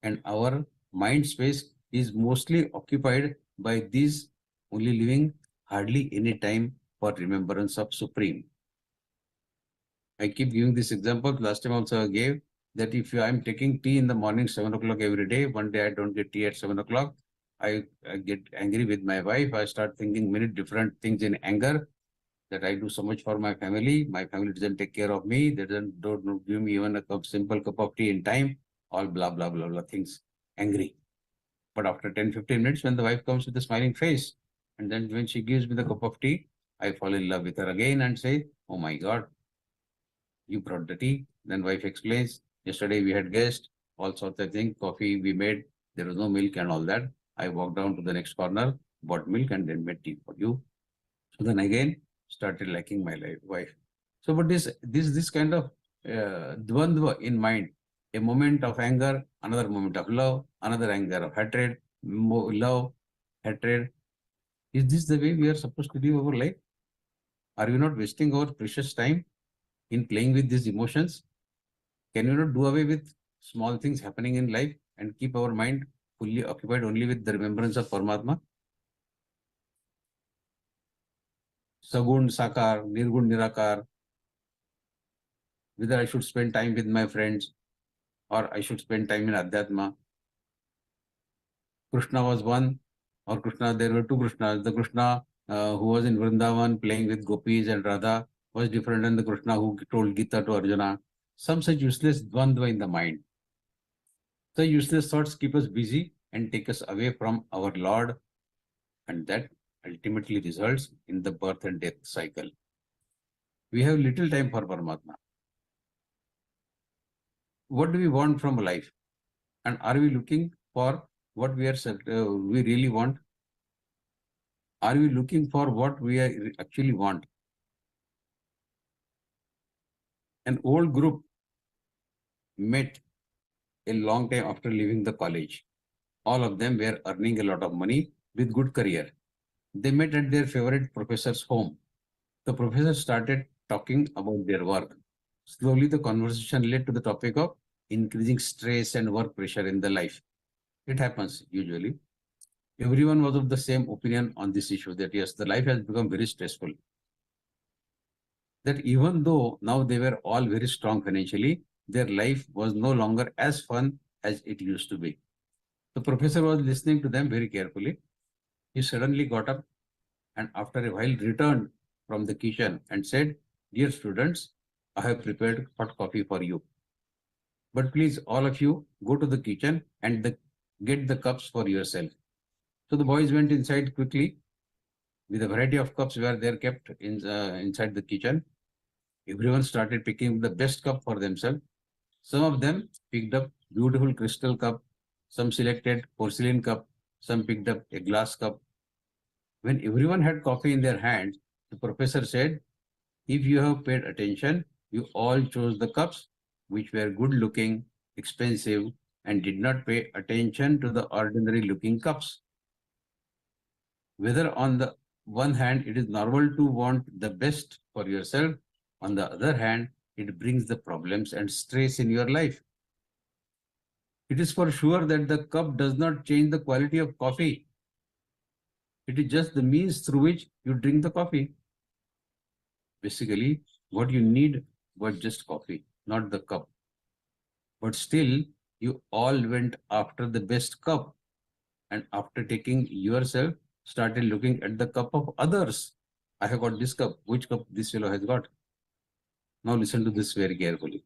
And our mind space is mostly occupied by these, only leaving hardly any time for remembrance of Supreme. I keep giving this example. Last time also I gave that if I am taking tea in the morning 7 o'clock every day, one day I don't get tea at 7 o'clock, I get angry with my wife. I start thinking many different things in anger, that I do so much for my family. My family doesn't take care of me. They don't give me even a simple cup of tea in time. all blah, blah, blah, blah things, angry. But after 10-15 minutes, when the wife comes with a smiling face, and then when she gives me the cup of tea, I fall in love with her again and say, oh my God, you brought the tea. Then wife explains, yesterday we had guests, all sorts of things, coffee we made, there was no milk and all that. I walked down to the next corner, bought milk and then made tea for you. So then again, started liking my wife. So, but this kind of dvandva in mind, a moment of anger, another moment of love, another anger of hatred, love, hatred. Is this the way we are supposed to live our life? Are we not wasting our precious time in playing with these emotions? Can we not do away with small things happening in life and keep our mind fully occupied only with the remembrance of Paramatma? Sagun, Sakar, Nirgun, Nirakar. Whether I should spend time with my friends or I should spend time in Adhyatma. Krishna was one, or Krishna, there were two Krishnas. The Krishna who was in Vrindavan playing with gopis and Radha was different than the Krishna who told Geeta to Arjuna. Some such useless dvandva in the mind. The useless thoughts keep us busy and take us away from our Lord, and that ultimately results in the birth and death cycle. We have little time for Paramatma. What do we want from life? And are we looking for what we really want? Are we looking for what we actually want? An old group met a long time after leaving the college. All of them were earning a lot of money with good career. They met at their favorite professor's home. The professor started talking about their work. Slowly, the conversation led to the topic of increasing stress and work pressure in the life. It happens usually. Everyone was of the same opinion on this issue, that yes, the life has become very stressful. That even though now they were all very strong financially, their life was no longer as fun as it used to be. The professor was listening to them very carefully. He suddenly got up and after a while returned from the kitchen and said, "Dear students, I have prepared hot coffee for you. But please, all of you, go to the kitchen and get the cups for yourself." So the boys went inside quickly. With a variety of cups were there kept inside the kitchen. Everyone started picking the best cup for themselves. Some of them picked up beautiful crystal cup. Some selected porcelain cup. Some picked up a glass cup. When everyone had coffee in their hands, the professor said, "If you have paid attention, you all chose the cups which were good looking, expensive, and did not pay attention to the ordinary looking cups. Whether on the one hand, it is normal to want the best for yourself, on the other hand, it brings the problems and stress in your life. It is for sure that the cup does not change the quality of coffee. It is just the means through which you drink the coffee. Basically, what you need was just coffee, not the cup. But still, you all went after the best cup. And after taking yourself, started looking at the cup of others. I have got this cup. Which cup this fellow has got? Now listen to this very carefully.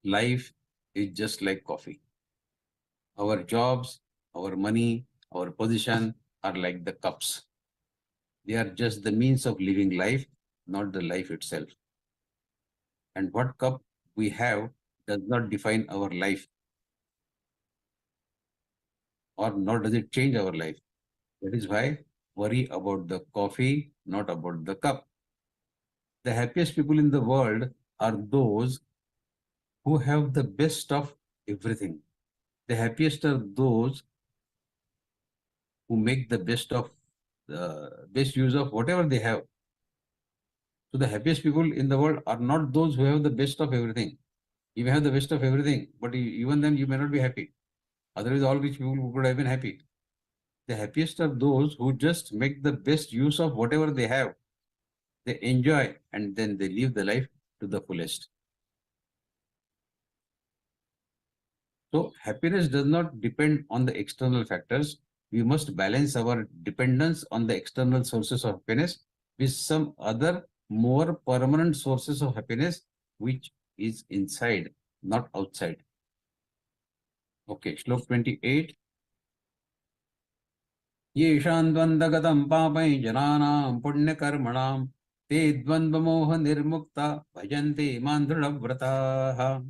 Life is just like coffee. Our jobs, our money, our position are like the cups. They are just the means of living life, not the life itself. And what cup we have does not define our life, or nor does it change our life. That is why worry about the coffee, not about the cup. The happiest people in the world are those who have the best of everything. The happiest are those who make the best use of whatever they have. So the happiest people in the world are not those who have the best of everything. You may have the best of everything, but even then you may not be happy. Otherwise, all rich people would have been happy. The happiest are those who just make the best use of whatever they have. They enjoy and then they live the life to the fullest. So happiness does not depend on the external factors. We must balance our dependence on the external sources of happiness with some other more permanent sources of happiness, which is inside, not outside. Okay, Shlok 28. Yeshan dvandagatam papai jananam punyakarmanam te dvandvamoha nirmukta bhajante mandrudavrataha.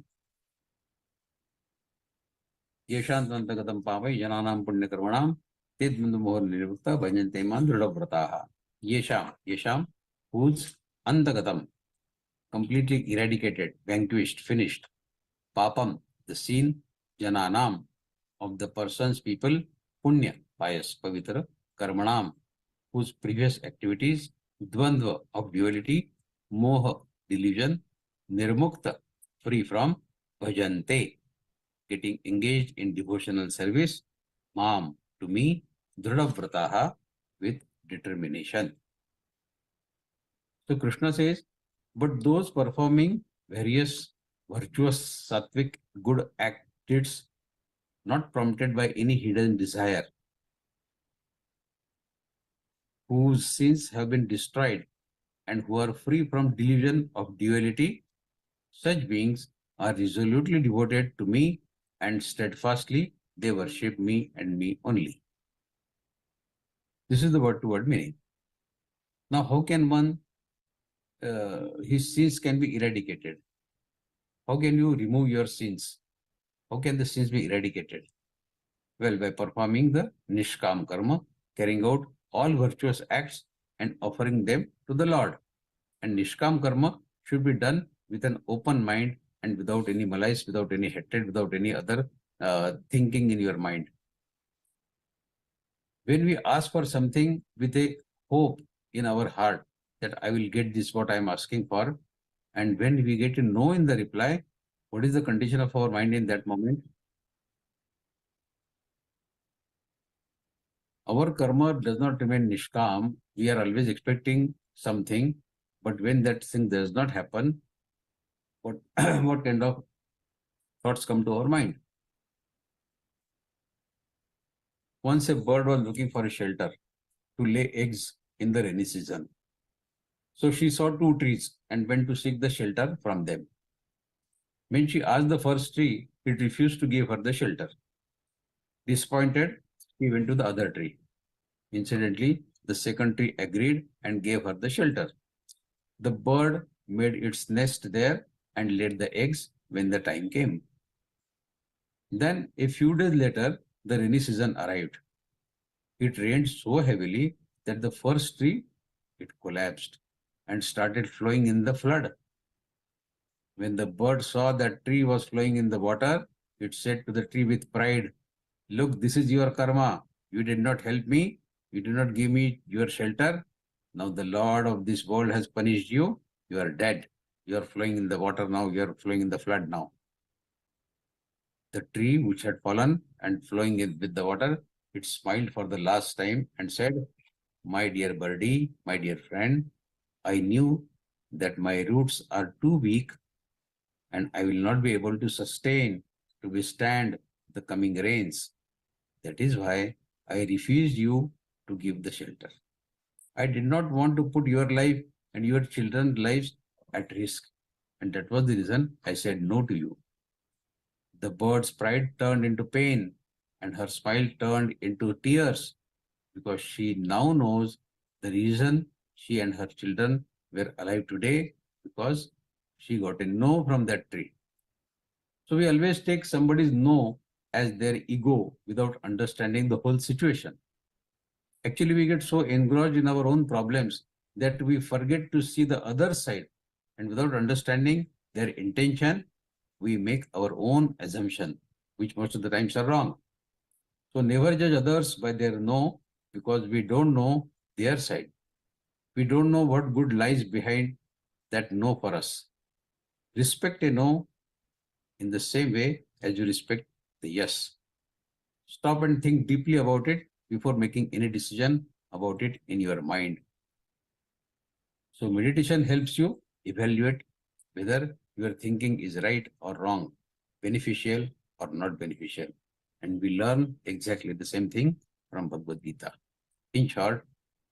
Yeshan dvandagatam papai jananam punyakarmanam te dvandvamoha nirmukta bhajante mandrudavrataha. Yesham, whose andagatam, completely eradicated, vanquished, finished. Papam, the sin, jananam, of the persons, people, punya, pious, pavitra, karmanam, whose previous activities, dvandva, of duality, moha, delusion, nirmukta, free from, bhajante, getting engaged in devotional service, mam, to me, dhradavrataha, with determination. So Krishna says, but those performing various virtuous, sattvic, good acts, not prompted by any hidden desire, whose sins have been destroyed and who are free from delusion of duality, such beings are resolutely devoted to me and steadfastly they worship me and me only. This is the word-to-word meaning. Now, how can one, his sins can be eradicated? How can you remove your sins? How can the sins be eradicated? Well, by performing the nishkam karma, carrying out all virtuous acts and offering them to the Lord. And nishkam karma should be done with an open mind and without any malice, without any hatred, without any other thinking in your mind. When we ask for something with a hope in our heart that I will get this what I am asking for, and when we get a no in the reply, what is the condition of our mind in that moment? Our karma does not remain nishkam. We are always expecting something, but when that thing does not happen, what kind of thoughts come to our mind? Once a bird was looking for a shelter to lay eggs in the rainy season. So she saw two trees and went to seek the shelter from them. When she asked the first tree, it refused to give her the shelter. Disappointed, she went to the other tree. Incidentally, the second tree agreed and gave her the shelter. The bird made its nest there and laid the eggs when the time came. Then, a few days later, the rainy season arrived. It rained so heavily that the first tree, it collapsed and started flowing in the flood. When the bird saw that tree was flowing in the water, it said to the tree with pride, "Look, this is your karma. You did not help me. You did not give me your shelter. Now the Lord of this world has punished you. You are dead. You are flowing in the water now. You are flowing in the flood now." The tree which had fallen and flowing in with the water, it smiled for the last time and said, "My dear birdie, my dear friend, I knew that my roots are too weak and I will not be able to sustain, to withstand the coming rains. That is why I refused you to give the shelter. I did not want to put your life and your children's lives at risk. And that was the reason I said no to you." The bird's pride turned into pain and her smile turned into tears because she now knows the reason she and her children were alive today, because she got a no from that tree. So we always take somebody's no as their ego without understanding the whole situation. Actually, we get so engrossed in our own problems that we forget to see the other side, and without understanding their intention, we make our own assumption, which most of the times are wrong. So never judge others by their no, because we don't know their side. We don't know what good lies behind that no for us. Respect a no in the same way as you respect the yes. Stop and think deeply about it before making any decision about it in your mind. So meditation helps you evaluate whether your thinking is right or wrong, beneficial or not beneficial. And we learn exactly the same thing from Bhagavad-Gītā. In short,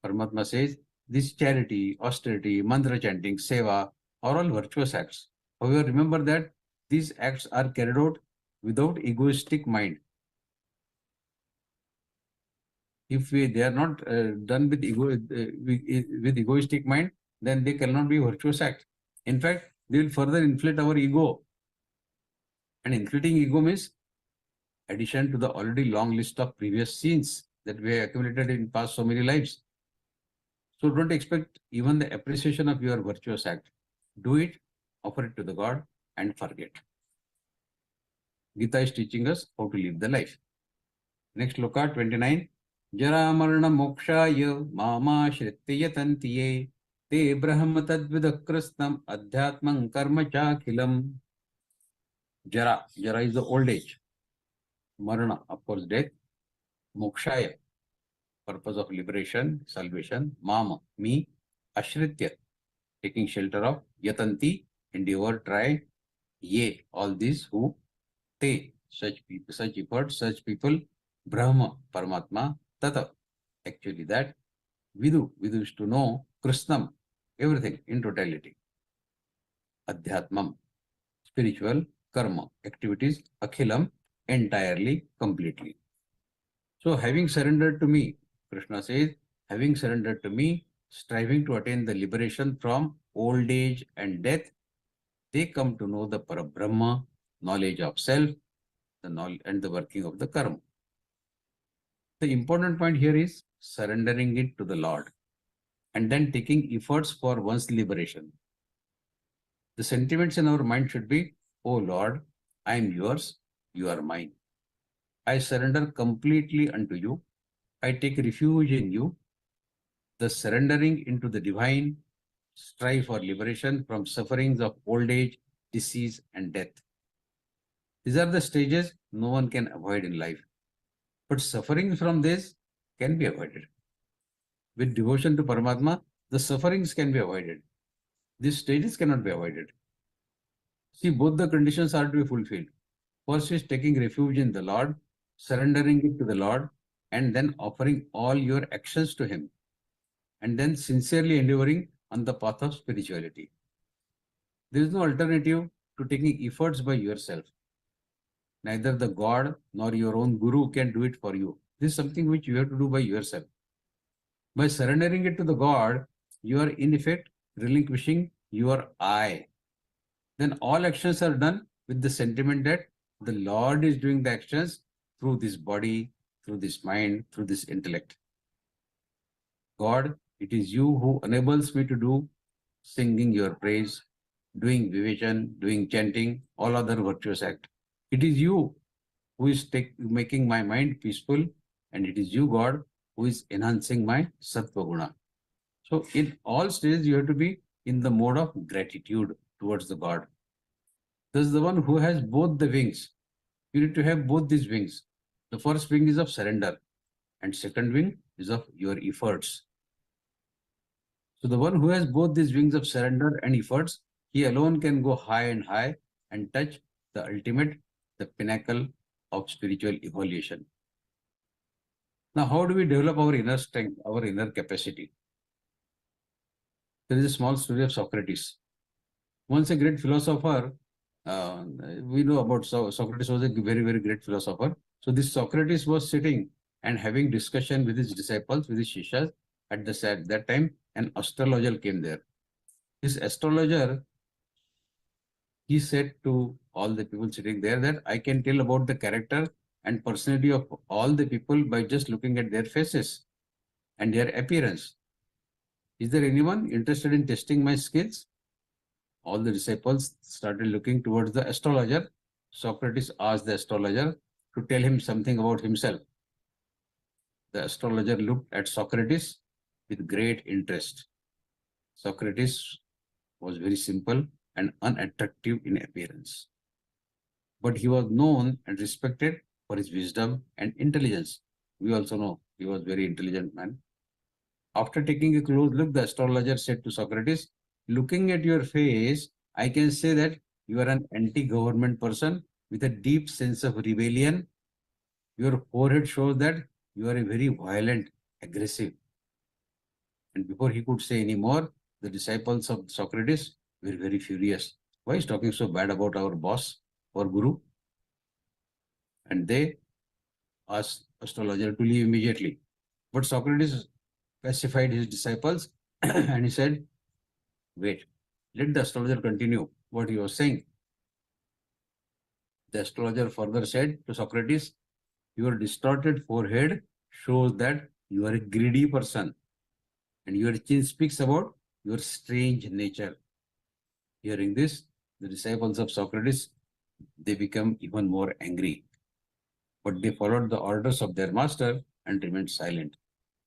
Paramatma says, this charity, austerity, mantra chanting, seva are all virtuous acts. However, remember that these acts are carried out without egoistic mind. If they are not done with with egoistic mind, then they cannot be virtuous act. In fact, they will further inflate our ego. And inflating ego means addition to the already long list of previous sins that we have accumulated in past so many lives. So don't expect even the appreciation of your virtuous act. Do it, offer it to the God, and forget. Gita is teaching us how to live the life. Next, Loka 29. Jara marana mokshaya mama shrittya tantiye te brahma tadvidakrastam adhyatmam karma chakhilam. Jara is the old age. Marana, of course, death. Mokshaya, purpose of liberation, salvation. Mama, me. Ashritya, taking shelter of. Yatanti, endeavor, try. Ye, all these who. Te, such people, such efforts, such people. Brahma, Paramatma. Tata, actually that. Vidu is to know. Krishnam, everything in totality. Adhyatmam, spiritual. Karma, activities. Akhilam, entirely, completely. So having surrendered to me, Krishna says, having surrendered to me, striving to attain the liberation from old age and death, they come to know the Parabrahma, knowledge of self, the knowledge and the working of the karma. The important point here is surrendering it to the Lord and then taking efforts for one's liberation. The sentiments in our mind should be, "Oh Lord, I am yours, you are mine. I surrender completely unto you. I take refuge in you." The surrendering into the divine, strive for liberation from sufferings of old age, disease, and death. These are the stages no one can avoid in life. But sufferings from this can be avoided. With devotion to Paramatma, the sufferings can be avoided. These stages cannot be avoided. See, both the conditions are to be fulfilled. First is taking refuge in the Lord, surrendering it to the Lord, and then offering all your actions to Him, and then sincerely endeavoring on the path of spirituality. There is no alternative to taking efforts by yourself. Neither the God nor your own Guru can do it for you. This is something which you have to do by yourself. By surrendering it to the God, you are in effect relinquishing your I. Then all actions are done with the sentiment that the Lord is doing the actions through this body, through this mind, through this intellect. God, it is you who enables me to do singing your praise, doing vision, doing chanting, all other virtuous act. It is you who is making my mind peaceful, and it is you, God, who is enhancing my sattva guna. So in all stages, you have to be in the mode of gratitude towards the God. Thus, the one who has both the wings, you need to have both these wings. The first wing is of surrender, and second wing is of your efforts. So the one who has both these wings of surrender and efforts, he alone can go high and touch the ultimate, the pinnacle of spiritual evolution. Now, how do we develop our inner strength, our inner capacity? There is a small story of Socrates. Once a great philosopher, we know about Socrates was a very, very great philosopher. So this Socrates was sitting and having discussion with his disciples, with his shishas. At that time, an astrologer came there. This astrologer, he said to all the people sitting there that I can tell about the character and personality of all the people by just looking at their faces and their appearance. Is there anyone interested in testing my skills? All the disciples started looking towards the astrologer. Socrates asked the astrologer to tell him something about himself. The astrologer looked at Socrates with great interest. Socrates was very simple and unattractive in appearance, but he was known and respected for his wisdom and intelligence. We also know he was a very intelligent man. After taking a close look, the astrologer said to Socrates, looking at your face, I can say that you are an anti-government person with a deep sense of rebellion. Your forehead shows that you are a very violent, aggressive. And before he could say any more, the disciples of Socrates were very furious. Why is he talking so bad about our boss or guru? and they asked astrologer to leave immediately. But Socrates pacified his disciples and he said, wait, let the astrologer continue what he was saying. The astrologer further said to Socrates, your distorted forehead shows that you are a greedy person, and your chin speaks about your strange nature. Hearing this, the disciples of Socrates, they become even more angry. But they followed the orders of their master and remained silent.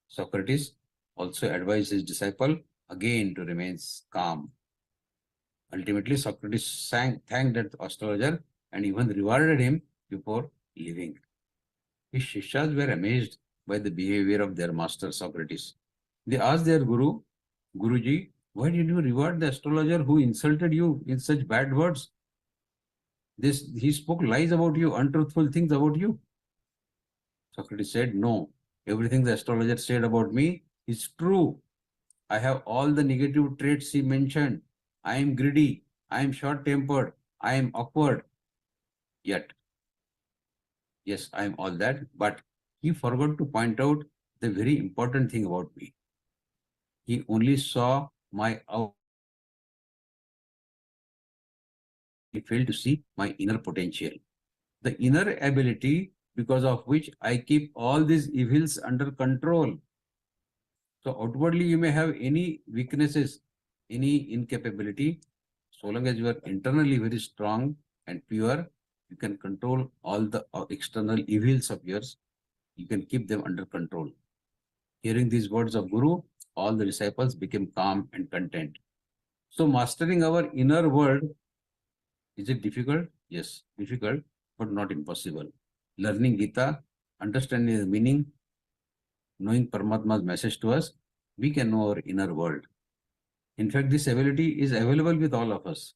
Socrates also advised his disciple again to remain calm. Ultimately, Socrates thanked the astrologer and even rewarded him before leaving. His Shishyas were amazed by the behavior of their master Socrates. They asked their Guru, Guruji, why did you reward the astrologer who insulted you in such bad words? He spoke lies about you, untruthful things about you. Socrates said, no, everything the astrologer said about me is true. I have all the negative traits he mentioned. I am greedy, I am short-tempered, I am awkward. Yet, yes, I am all that, but he forgot to point out the very important thing about me. He only saw my out. He failed to see my inner potential. The inner ability because of which I keep all these evils under control. So outwardly you may have any weaknesses, any incapability. So long as you are internally very strong and pure, you can control all the external evils of yours. You can keep them under control. Hearing these words of Guru, all the disciples became calm and content. So mastering our inner world, is it difficult? Yes, difficult, but not impossible. Learning Gita, understanding the meaning, knowing Paramatma's message to us, we can know our inner world. In fact, this ability is available with all of us.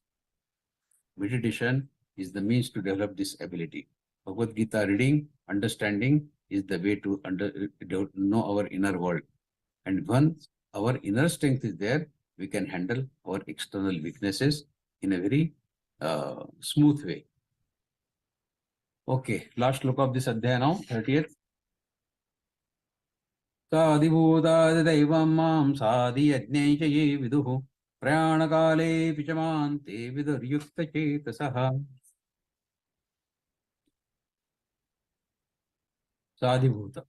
Meditation is the means to develop this ability. Bhagavad Gita reading, understanding is the way to know our inner world. And once our inner strength is there, we can handle our external weaknesses in a very smooth way. Okay, last look of this adhyaya now, 30th. Sadhibhutadaivam mam sadhiyajnai ye viduhu prayanakale pichaman te viduryukta chetasaha. Sadhibhuta.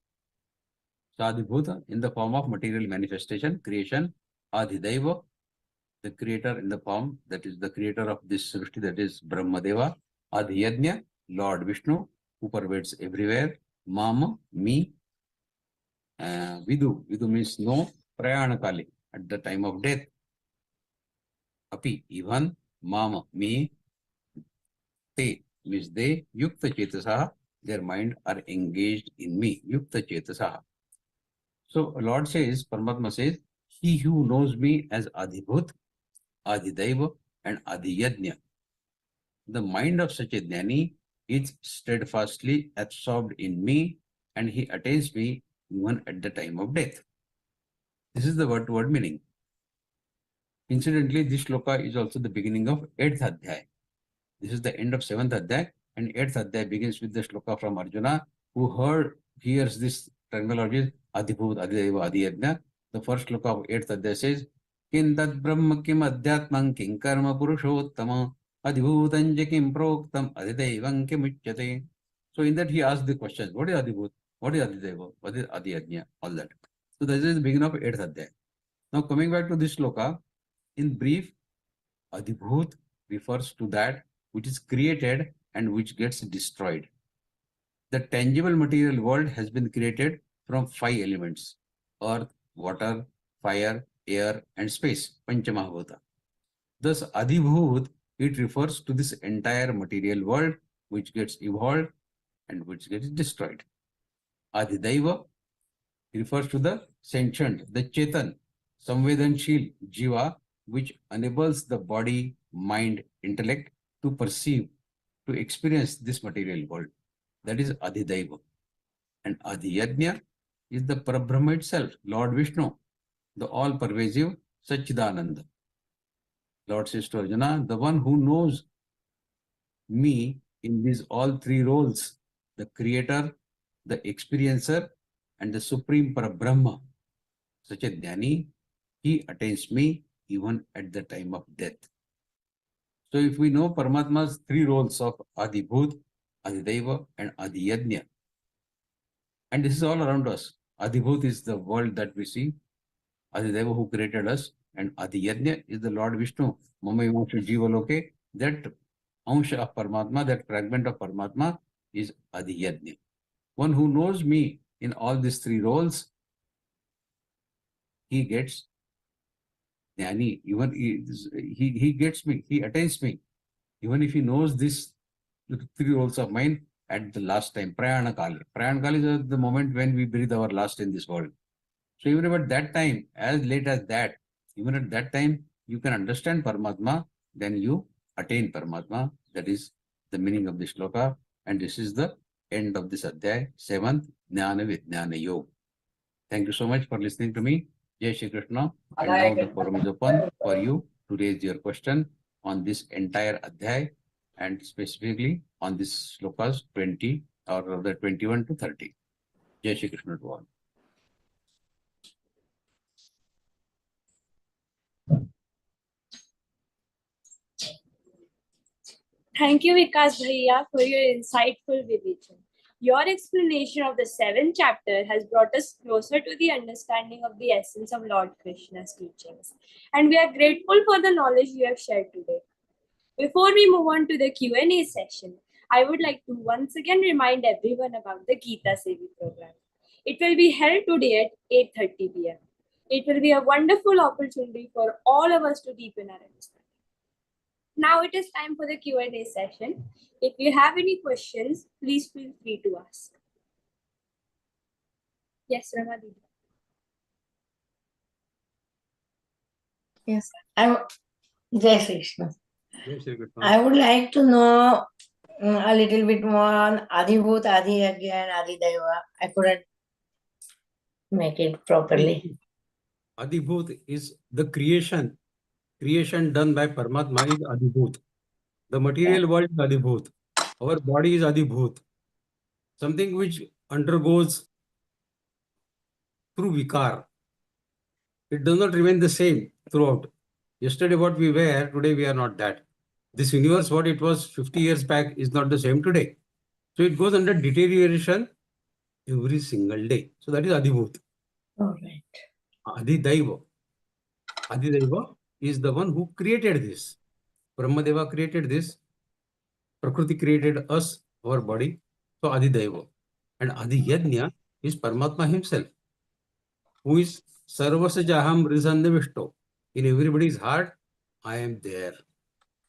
Sadhibhuta in the form of material manifestation, creation. Adhidaiva, the creator in the form, that is the creator of this Srishti, that is Brahmadeva. Adhiyajna, Lord Vishnu, who pervades everywhere. Mama, me. Vidu, Vidu means no. Prayanakali, at the time of death. Api, even. Mama, me. Te means they. Yukta chetasaha, their mind are engaged in me. Yukta chetasaha. So Lord says, Paramatma says, he who knows me as Adhibhut, Adhidaiva and Adhiyajna. The mind of such a jnani is steadfastly absorbed in me and he attains me even at the time of death. This is the word-to-word meaning. Incidentally, this shloka is also the beginning of 8th adhyaya. This is the end of 7th adhyaya and 8th adhyaya begins with the shloka from Arjuna who hears this terminology Adhibhut, Adhidaiva, Adhiyajna. The first shloka of 8th adhyaya says, Kim tad brahma kim adhyatmam kim karma purushottama adhibhutanja kim proktam adhidaivam kim uchyate. So in that he asked the questions, what is Adhibhut? What is Adhidaiva? What is Adhiyajna? All that. So this is the beginning of 8th adhyaya. Now coming back to this shloka, in brief, Adhibhut refers to that which is created and which gets destroyed. The tangible material world has been created from 5 elements: earth, water, fire, air, and space, Panchamahabhuta. Thus, Adhibhut, it refers to this entire material world which gets evolved and which gets destroyed. Adhidaiva refers to the sentient, the Chetan, Samvedanshil, Jiva, which enables the body, mind, intellect to perceive, to experience this material world. That is Adhidaiva. And Adhiyajna is the Parabrahma itself, Lord Vishnu, the all-pervasive Satchidananda. Lord says to Arjuna, the one who knows me in these all 3 roles, the creator, the experiencer, and the supreme Parabrahma. Such a Jnani, he attains me even at the time of death. So if we know Paramatma's three roles of Adibhut, Adidaiva, and Adiyajna, and this is all around us. Adibhut is the world that we see, Adidaiva who created us, and Adiyajna is the Lord Vishnu. Mama Vimamsha Jiva Loke, that Amsha of Paramatma, that fragment of Paramatma is Adiyajna. One who knows me in all these three roles, he gets Jnani, even he gets me, he attains me, even if he knows this three roles of mine at the last time, Prayana Kali. Prayana Kali is the moment when we breathe our last in this world. So even at that time, as late as that, even at that time, you can understand Paramatma, then you attain Paramatma. That is the meaning of this shloka. And this is the end of this Adhyay, 7th, Jnana Vijnana Yoga. Thank you so much for listening to me. Jai Shri Krishna. And now the forum is open for you to raise your question on this entire Adhyay and specifically on this shlokas 20 or rather 21 to 30. Jai Shri Krishna to all. Thank you, Vikas Bhaiya, for your insightful vision. Your explanation of the 7th chapter has brought us closer to the understanding of the essence of Lord Krishna's teachings. And we are grateful for the knowledge you have shared today. Before we move on to the Q&A session, I would like to once again remind everyone about the Geeta Sevi program. It will be held today at 8:30 p.m. It will be a wonderful opportunity for all of us to deepen our understanding. Now it is time for the Q&A session. If you have any questions, please feel free to ask. Yes, Ramadi. Yes, Jai Shri Krishna. Jai Shri Krishna. I would like to know a little bit more on Adibhut, Adiyajna, and Adidaiva. I couldn't make it properly. Adibhut is the creation. Creation done by Paramatma is Adibhut. The material world is Adibhut. Our body is Adibhut. Something which undergoes through Vikar. It does not remain the same throughout. Yesterday what we were, today we are not that. This universe, what it was 50 years back, is not the same today. So it goes under deterioration every single day. So that is Adibhut. All right. Adidaiva. Adidaiva is the one who created this. Brahmadeva created this. Prakriti created us, our body. So Adidaiva. And Adiyajna is Paramatma himself, who is Sarvasajaham Rizannavishto. In everybody's heart, I am there.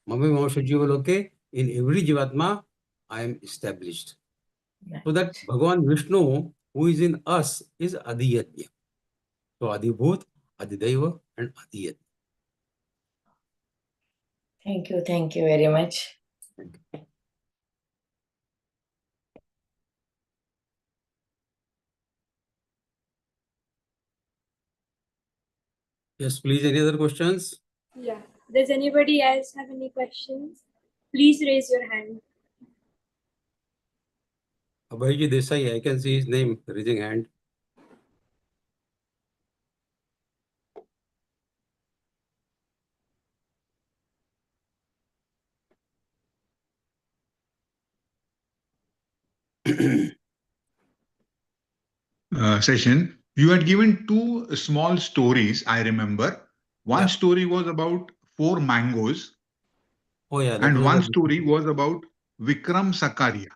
Mama Vimamsha Jiva Loke, in every Jivatma, I am established. Right. So that Bhagavan Vishnu, who is in us, is Adiyajna. So Adibhut, Adidaiva, and Adiyajna. Thank you very much. Yes, please, any other questions? Yeah. Does anybody else have any questions? Please raise your hand. Abhayji Desai, I can see his name, raising hand. Session, you had given two small stories, I remember. One Yeah. story was about 4 mangoes, Oh yeah. that and was one a- story was about Vikram Sakaria.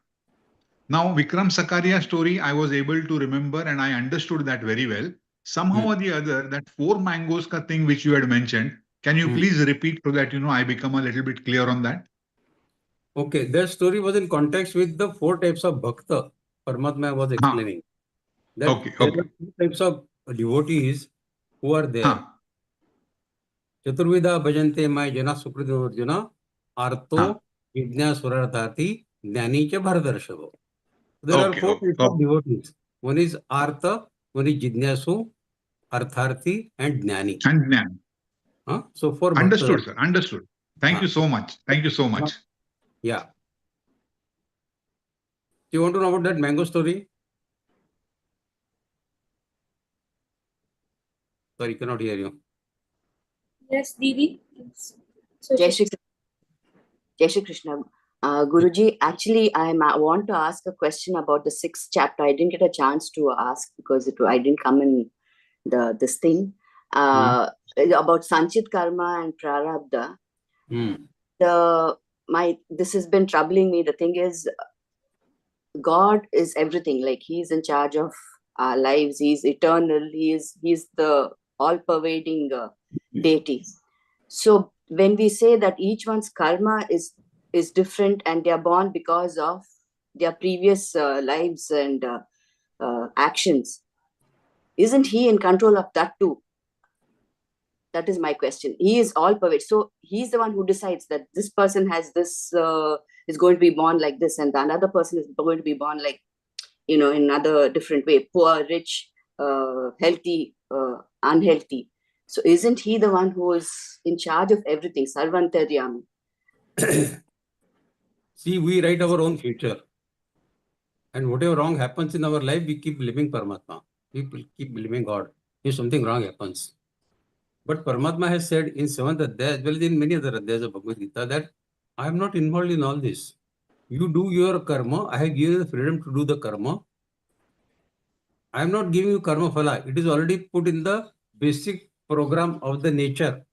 Now, Vikram Sakaria story, I was able to remember and I understood that very well. Somehow or the other, that 4 mangoes ka thing which you had mentioned, can you please repeat so that, I become a little bit clear on that? Okay, that story was in context with the 4 types of bhakta Paramatma was explaining. That Okay, there okay. are 2 types of devotees who are there. Huh. Chaturvida bhajante mai jana sukrito arjuna arto vidya surarthati jnani cha bharadarshav. There are Okay, 4 okay, types of devotees. One is artha, one is jidnyasu, artharthi, and jnani. And Jnana. So 4 Understood, bhaktas. sir. Understood. Thank you so much. Thank you so much. Yeah. You want to know about that mango story? Sorry, cannot hear you. Yes, Didi. So Jai Shri Jai Shri Krishna. Guruji, actually, want to ask a question about the 6th chapter. I didn't get a chance to ask because I didn't come in this thing. About Sanchit Karma and Prarabdha. This has been troubling me. The thing is, God is everything. Like, He's in charge of our lives. He's eternal. He's the all-pervading deity. So when we say that each one's karma is different and they are born because of their previous lives and actions, isn't He in control of that too? That is my question. He is all-pervading. So He's the one who decides that this person has this, is going to be born like this, and the another person is going to be born like, in another different way, poor, rich, healthy, unhealthy. So isn't He the one who is in charge of everything? Sarvantaryami. See, we write our own future. And whatever wrong happens in our life, we keep blaming Paramatma. We keep blaming God. If something wrong happens. But Paramatma has said in 7th Adhyaya, as well as in many other Adhyayas of Bhagavad Gita, that I am not involved in all this. You do your karma. I have given you the freedom to do the karma. I am not giving you karma phala. It is already put in the basic program of the nature.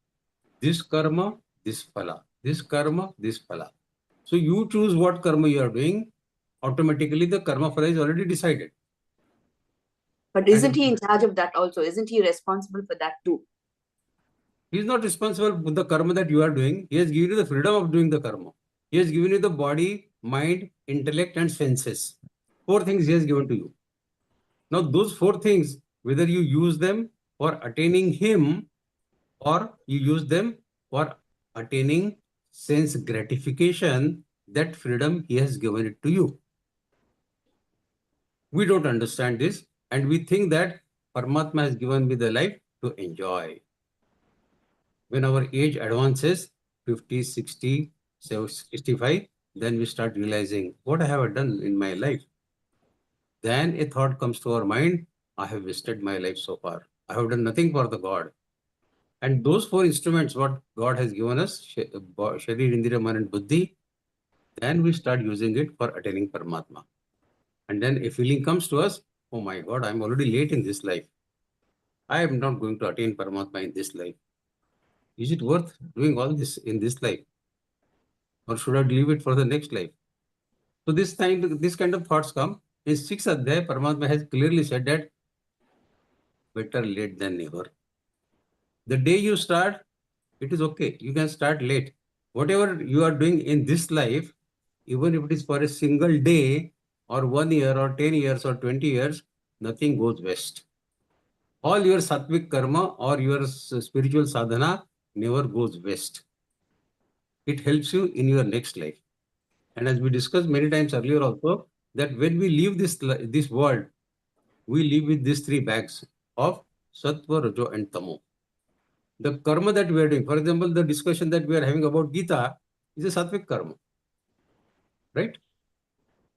This karma, this phala. This karma, this phala. So you choose what karma you are doing. Automatically the karma phala is already decided. But isn't He in charge of that also? Isn't He responsible for that too? He is not responsible for the karma that you are doing. He has given you the freedom of doing the karma. He has given you the body, mind, intellect and senses. 4 things He has given to you. Now those 4 things, whether you use them for attaining Him or you use them for attaining sense gratification, that freedom He has given it to you. We don't understand this and we think that Paramatma has given me the life to enjoy. When our age advances, 50, 60, 65, then we start realizing, what I have done in my life? Then a thought comes to our mind, I have wasted my life so far. I have done nothing for the God. And those 4 instruments, what God has given us, Sharir, Indriya, Mana and Buddhi, then we start using it for attaining Paramatma. And then a feeling comes to us, oh my God, I'm already late in this life. I am not going to attain Paramatma in this life. Is it worth doing all this in this life? Or should I leave it for the next life? So this kind of thoughts come. In 6th Adhyaya, Paramatma has clearly said that better late than never. The day you start, it is okay. You can start late. Whatever you are doing in this life, even if it is for a single day or 1 year or 10 years or 20 years, nothing goes waste. All your sattvic karma or your spiritual sadhana never goes waste. It helps you in your next life. And as we discussed many times earlier also, that when we leave this world, we live with these 3 bags of Sattva, Rajo and Tamo. The karma that we are doing, for example, the discussion that we are having about Geeta is a sattvic karma, right?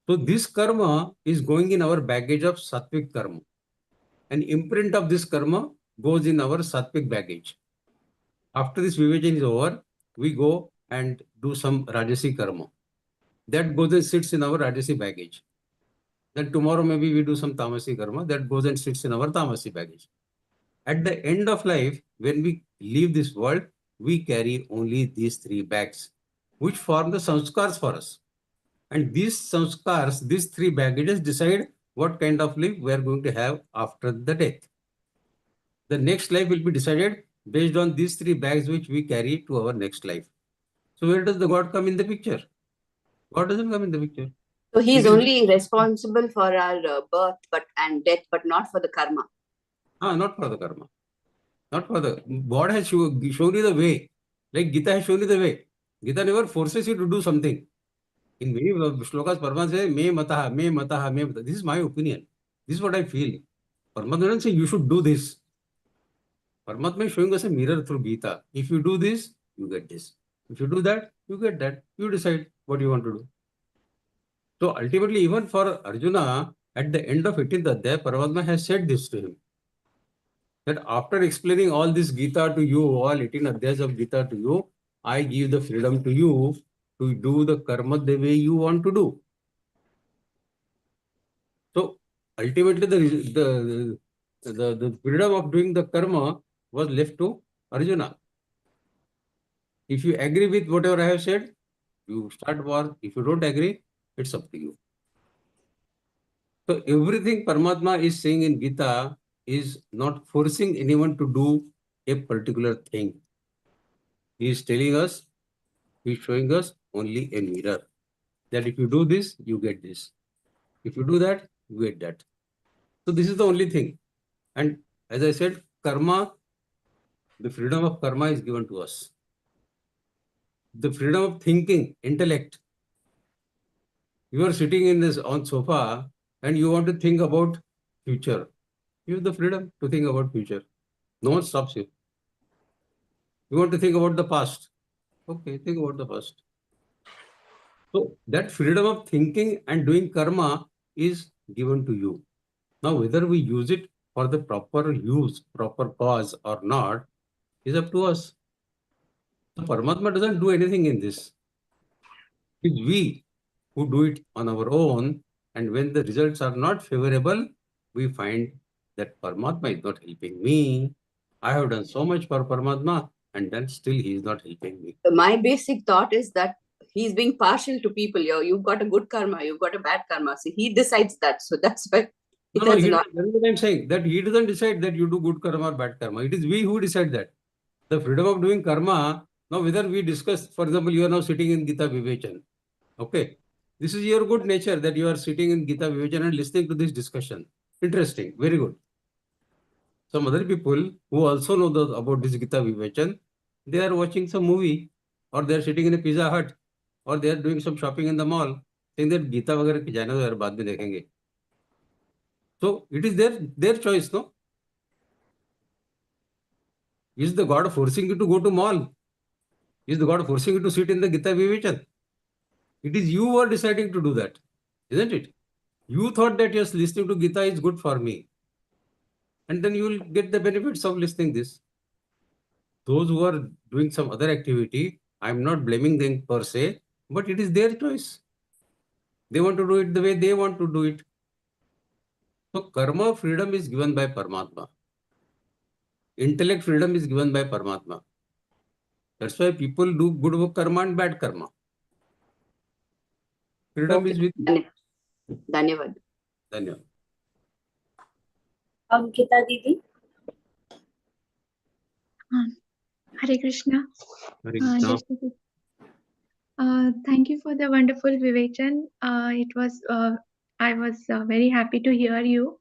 So this karma is going in our baggage of sattvic karma. An imprint of this karma goes in our sattvic baggage. After this vivajana is over, we go and do some rajasi karma. That goes and sits in our rajasi baggage. Then tomorrow maybe we do some tamasi karma, that goes and sits in our tamasi baggage. At the end of life, when we leave this world, we carry only these 3 bags, which form the sanskars for us. And these sanskars, these 3 baggages decide what kind of life we are going to have after the death. The next life will be decided based on these 3 bags which we carry to our next life. So where does the God come in the picture? God doesn't come in the picture. So He is only responsible for our birth and death, but not for the karma. Not for the karma. Not for the... God has shown you the way. Like Gita has shown you the way. Gita never forces you to do something. In many shlokas, Paramatma says, me mataha, me mataha, me mataha. This is my opinion. This is what I feel. Paramatma doesn't say you should do this. Paramatma is showing us a mirror through Gita. If you do this, you get this. If you do that, you get that. You decide what you want to do. So ultimately, even for Arjuna, at the end of 18th Adhyaya, Paramatma has said this to him. That after explaining all this Gita to you, all 18 Adhyayas of Gita to you, I give the freedom to you to do the karma the way you want to do. So ultimately, the freedom of doing the karma was left to Arjuna. If you agree with whatever I have said, you start war. If you don't agree, it's up to you. So everything Paramatma is saying in Gita is not forcing anyone to do a particular thing. He is telling us, he is showing us only a mirror. That if you do this, you get this. If you do that, you get that. So this is the only thing. And as I said, karma, the freedom of karma is given to us. The freedom of thinking, intellect. You are sitting in this on sofa and you want to think about future. You have the freedom to think about future. No one stops you. You want to think about the past. Okay, think about the past. So that freedom of thinking and doing karma is given to you. Now, whether we use it for the proper use, proper cause or not, is up to us. So Paramatma doesn't do anything in this. It's we who do it on our own, and when the results are not favorable, we find that Paramatma is not helping me. I have done so much for Paramatma, and then still he is not helping me. My basic thought is that he's being partial to people. You've got a good karma, you've got a bad karma. See, he decides that. So that's why it No, has he, not. that's what I'm saying, that he doesn't decide that you do good karma or bad karma. It is we who decide that. The freedom of doing karma, now whether we discuss, for example, you are now sitting in Gita Vivechan. Okay. This is your good nature that you are sitting in Gita Vivechan and listening to this discussion. Interesting. Very good. Some other people who also know about this Gita Vivechan, they are watching some movie or they are sitting in a Pizza Hut or they are doing some shopping in the mall, saying that Gita वगैरह की जाना तो यार बाद में देखेंगे. So it is their choice, no? Is the God forcing you to go to mall? Is the God forcing you to sit in the Gita Vivechan? It is you who are deciding to do that, isn't it? You thought that yes, listening to Gita is good for me. And then you will get the benefits of listening this. Those who are doing some other activity, I'm not blaming them per se, but it is their choice. They want to do it the way they want to do it. So karma freedom is given by Paramatma. Intellect freedom is given by Paramatma. That's why people do good karma and bad karma. Freedom is with you. Dhanyavad. Dhanyavad. Ankita Didi. Hare Krishna. Hare Krishna. Just a quick- thank you for the wonderful Vivechan. I was very happy to hear you.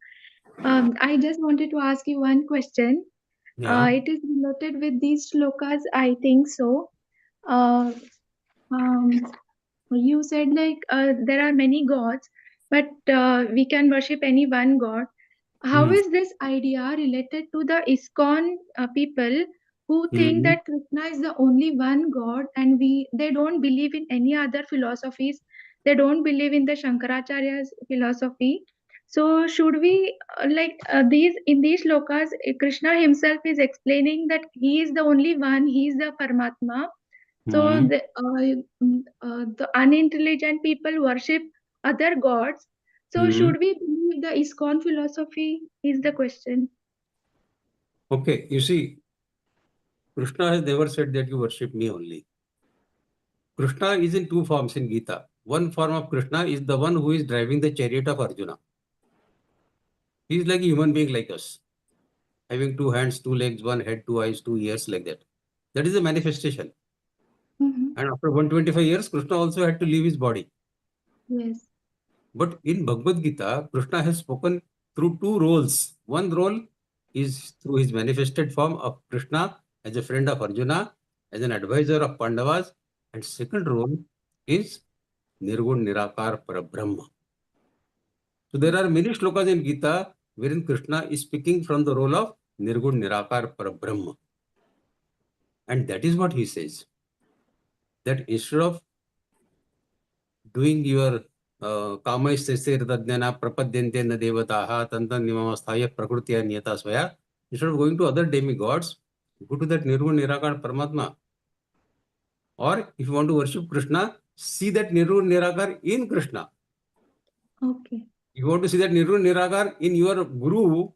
I just wanted to ask you one question. Yeah. It is related with these shlokas, I think so. Uh, um, you said like there are many gods, but we can worship any one god. How is this idea related to the ISKCON people who think that Krishna is the only one God and they don't believe in any other philosophies? They don't believe in the Shankaracharya's philosophy. So should we in these shlokas, Krishna himself is explaining that he is the only one, he is the Paramatma. So the unintelligent people worship other gods. So should we believe the ISKCON philosophy is the question. Okay, you see, Krishna has never said that you worship me only. Krishna is in two forms in Gita. One form of Krishna is the one who is driving the chariot of Arjuna. He is like a human being like us, having two hands, two legs, one head, two eyes, 2 ears, like that. That is a manifestation. And after 125 years, Krishna also had to leave his body. Yes. But in Bhagavad Gita, Krishna has spoken through two roles. One role is through his manifested form of Krishna as a friend of Arjuna, as an advisor of Pandavas, and second role is Nirgun Nirakar Parabrahma. So there are many shlokas in Gita wherein Krishna is speaking from the role of Nirgun Nirakar Parabrahma. And that is what he says. That instead of doing your कामैस्तैर्तज्ञाना प्रपद्यन्ते न देवताः तन्तं निममस्थाय प्रकृत्या नियता स्वया. Instead of going to other demigods, go to that Nirgun Nirakar Paramatma. Or if you want to worship Krishna, see that Nirgun Nirakar in Krishna. Okay. If you want to see that Nirgun Nirakar in your Guru,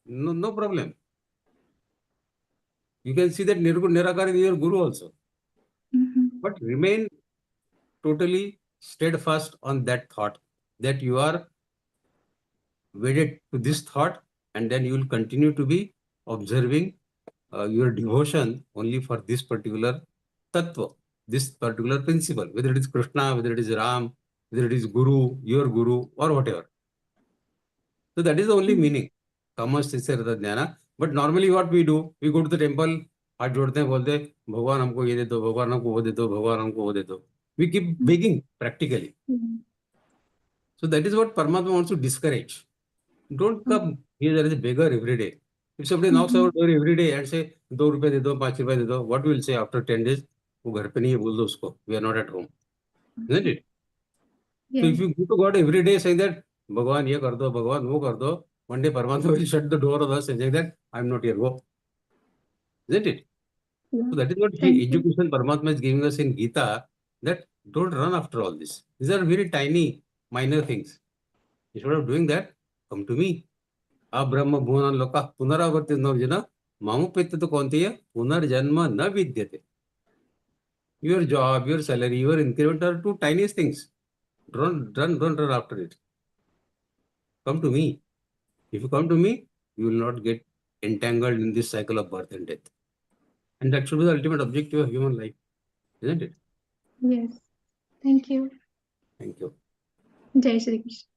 no problem. You can see that Nirgun Nirakar in your Guru also. But remain totally steadfast on that thought, that you are wedded to this thought, and then you will continue to be observing your devotion only for this particular tattva, this particular principle, whether it is Krishna, whether it is Ram, whether it is Guru, your Guru, or whatever. So that is the only meaning. Jnana. But normally what we do, we go to the temple, हाथ जोड़ते हैं, बोलते हैं भगवान हमको ये दे दो, भगवान हमको वो दे दो, भगवान हमको वो दे दो. We keep begging practically. So that is what Paramatma wants to discourage. Don't come here as a beggar every day. If somebody knocks our door every day and say, ₹2 दे दो, ₹5 दे दो, what will say after 10 days? वो घर पे नहीं है, बोल दो उसको. We are not at home. Isn't it? So if you go to God every day saying that, भगवान ये कर दो, भगवान वो कर दो, one day Paramatma will shut the door of us and say that, I am not here, go. Isn't it? So that is what education Paramatma is giving us in Gita, that don't run after all this. These are very tiny, minor things. Instead of doing that, come to me. Abrahma bhuvan loka punaravarti narjana mamupetya kontiya punarjanma na vidyate. Your job, your salary, your increment are two tiniest things. Don't run after it. Come to me. If you come to me, you will not get entangled in this cycle of birth and death. And that should be the ultimate objective of human life, isn't it? Yes. Thank you. Thank you. Jai Shri Krishna.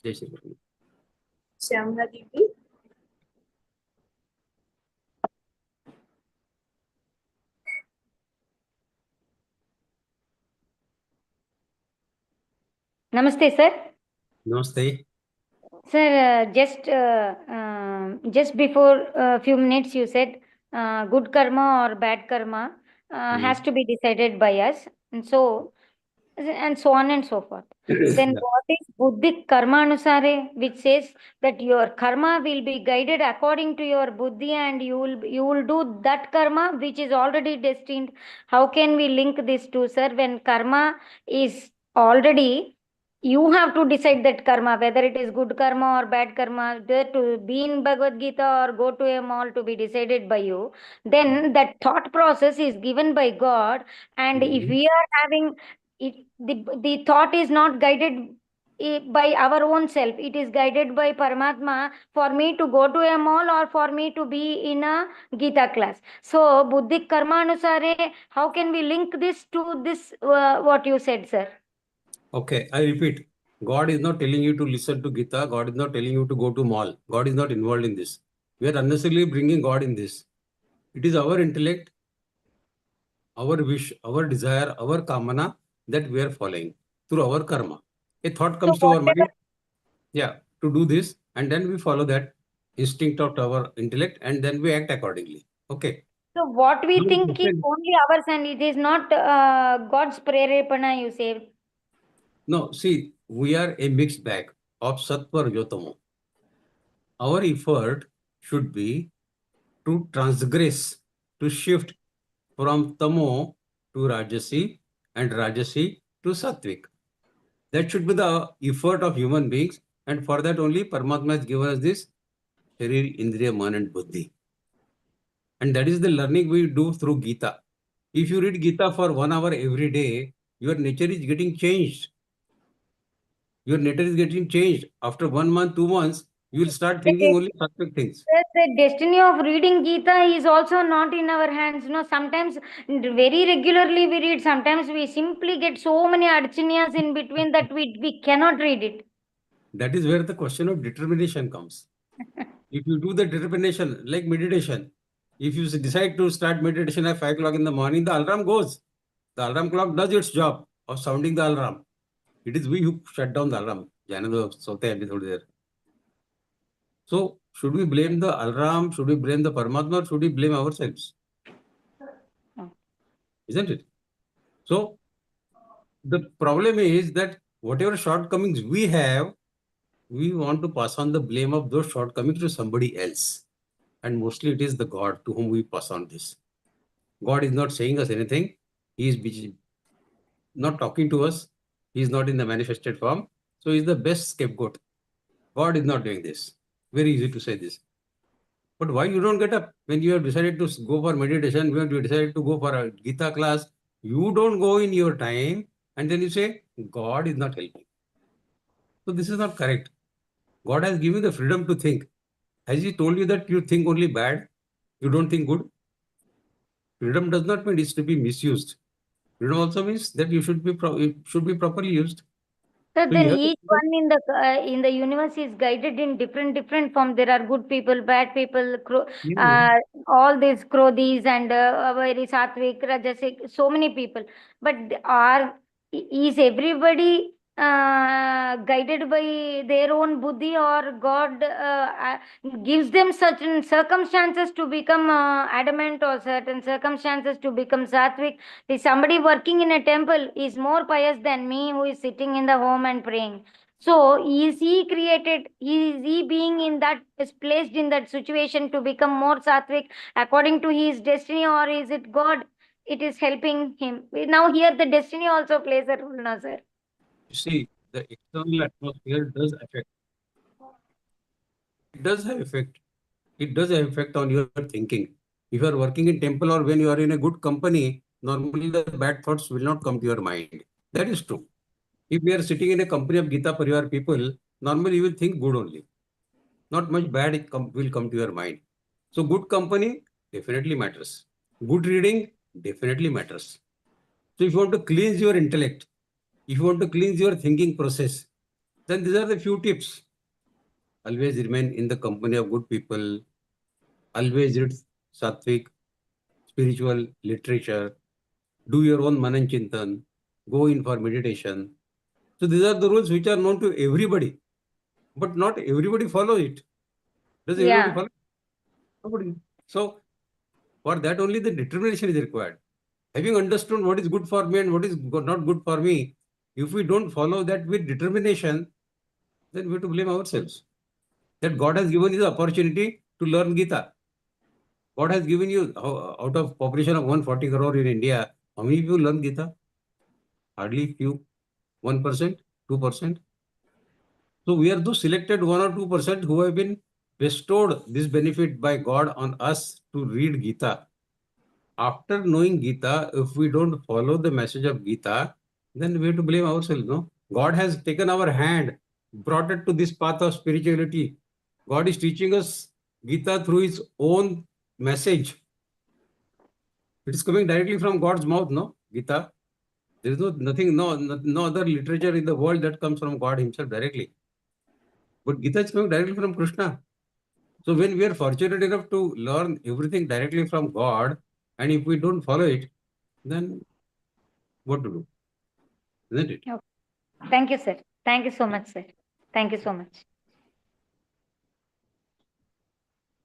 Jai Shri Krishna. Shyamla Devi. Namaste, sir. Namaste. Sir, just before a few minutes you said good karma or bad karma has to be decided by us, and so on and so forth. Then what is buddhic karma anusare, which says that your karma will be guided according to your buddhi, and you will do that karma which is already destined. How can we link these two, sir, when karma is already, you have to decide that karma, whether it is good karma or bad karma, to be in Bhagavad Gita or go to a mall, to be decided by you. Then that thought process is given by God, and if we are having it, the thought is not guided by our own self, it is guided by Paramatma, for me to go to a mall or for me to be in a Gita class. So buddhic karma anusare, how can we link this to this what you said, sir? Okay, I repeat. God is not telling you to listen to Gita. God is not telling you to go to mall. God is not involved in this. We are unnecessarily bringing God in this. It is our intellect, our wish, our desire, our kamana that we are following through our karma. A thought comes to our mind, to do this, and then we follow that instinct of our intellect, and then we act accordingly. Okay. So what we think is only ours, and it is not God's prerepana, you say. No, see, we are a mixed bag of Sattva Rajotamo. Our effort should be to transgress, to shift from Tamo to Rajasi and Rajasi to Sattvic. That should be the effort of human beings, and for that only Paramatma has given us this Sharir, Indriya, Man and Buddhi. And that is the learning we do through Gita. If you read Gita for 1 hour every day, your nature is getting changed. Your nature is getting changed. After 1 month, 2 months, you will start thinking only sattvic things. The destiny of reading Gita is also not in our hands. No, sometimes very regularly we read. Sometimes we simply get so many adchanyas in between that we cannot read it. That is where the question of determination comes. If you do the determination, like meditation, if you decide to start meditation at 5 o'clock in the morning, the alarm goes. The alarm clock does its job of sounding the alarm. It is we who shut down the alarm. So, should we blame the alarm? Should we blame the Paramatma? Or should we blame ourselves? Isn't it? So, the problem is that whatever shortcomings we have, we want to pass on the blame of those shortcomings to somebody else. And mostly it is the God to whom we pass on this. God is not saying us anything. He is not talking to us. He is not in the manifested form. So he is the best scapegoat. God is not doing this. Very easy to say this. But why you don't get up when you have decided to go for meditation, when you decided to go for a Gita class, you don't go in your time and then you say, God is not helping. So this is not correct. God has given you the freedom to think. Has He told you that you think only bad? You don't think good? Freedom does not mean it's to be misused. Freedom also means that it should be properly used. So So then you have each one in the universe is guided in different form. There are good people, bad people, all these Krodis and very Sattvic, Rajasic, so many people. But is everybody guided by their own buddhi, or God gives them certain circumstances to become adamant, or certain circumstances to become Sattvic? If somebody working in a temple is more pious than me, who is sitting in the home and praying. So is he created, is he being in that, is placed in that situation to become more sattvic according to his destiny, or is it God? It is helping him. Now here the destiny also plays a role now, sir. You see, the external atmosphere does affect. It does have effect. It does have effect on your thinking. If you are working in temple or when you are in a good company, normally the bad thoughts will not come to your mind. That is true. If we are sitting in a company of Gita Pariwar people, normally you will think good only. Not much bad will come to your mind. So good company definitely matters. Good reading definitely matters. So if you want to cleanse your intellect, if you want to cleanse your thinking process, then these are the few tips. Always remain in the company of good people. Always read sattvic, spiritual literature. Do your own manan chintan. Go in for meditation. So these are the rules which are known to everybody. But not everybody follows it. Does everybody follow? Nobody. So for that only the determination is required. Having understood what is good for me and what is not good for me, if we don't follow that with determination, then we have to blame ourselves. That God has given you the opportunity to learn Gita. God has given you, out of population of 140 crore in India, how many people learn Gita? Hardly few. 1%, 2%. So we are those selected 1 or 2% who have been bestowed this benefit by God on us to read Gita. After knowing Gita, if we don't follow the message of Gita, then we have to blame ourselves, no? God has taken our hand, brought it to this path of spirituality. God is teaching us Gita through His own message. It is coming directly from God's mouth, no? Gita. There is no other literature in the world that comes from God Himself directly. But Gita is coming directly from Krishna. So when we are fortunate enough to learn everything directly from God, and if we don't follow it, then what to do? Isn't it? Okay. Thank you, sir. Thank you so much, sir. Thank you so much.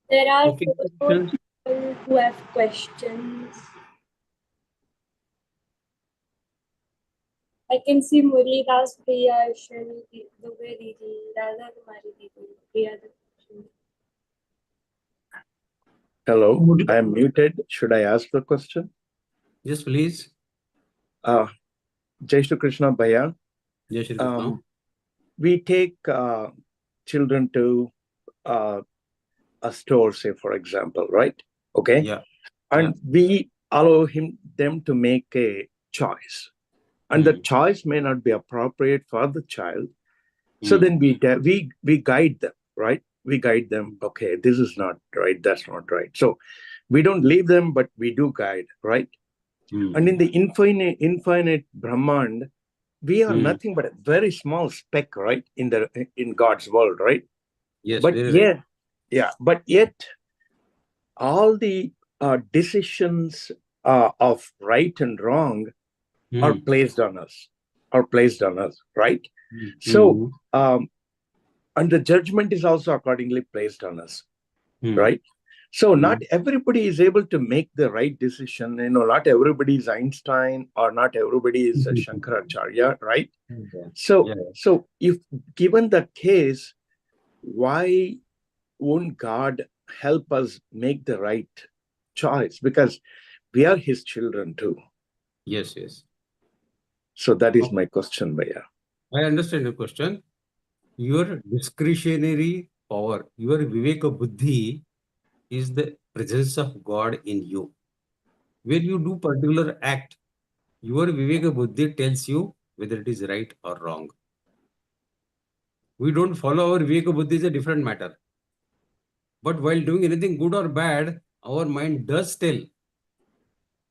There are Okay. four more people who have questions. I can see Murli Das, Priya, Shani, Dubey Didi, Radha Kumari Didi, Priya Darshan. Hello, I am muted. Should I ask the question? Yes, please. Jai Shri Krishna Bhaya. Jai Shri Krishna. We take children to a store, say, for example, right? Okay. Yeah. And we allow them to make a choice. And the choice may not be appropriate for the child. So then we guide them, right? We guide them, okay, this is not right, that's not right. So we don't leave them, but we do guide, right? And in the infinite Brahmand, we are nothing but a very small speck, right? In God's world, right? Yes. But yet, all the decisions of right and wrong are placed on us, right? So, and the judgment is also accordingly placed on us, right? So not everybody is able to make the right decision. Not everybody is Einstein, or not everybody is a Shankaracharya, right? So if given the case, why won't God help us make the right choice? Because we are his children too. Yes, yes. So that is my question, Bhaiya. I understand your question. Your discretionary power, your Viveka Buddhi is the presence of God in you. When you do particular act, your Viveka Buddhi tells you whether it is right or wrong. We don't follow our Viveka Buddhi is a different matter. But while doing anything good or bad, our mind does tell,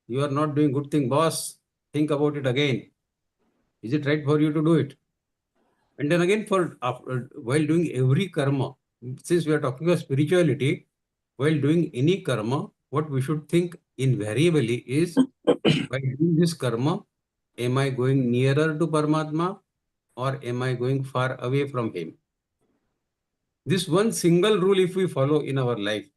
you are not doing good thing, boss. Think about it again. Is it right for you to do it? And then again, while doing every karma, since we are talking about spirituality, while doing any karma, what we should think invariably is, by doing this karma, am I going nearer to Paramatma or am I going far away from him? This one single rule, if we follow in our life,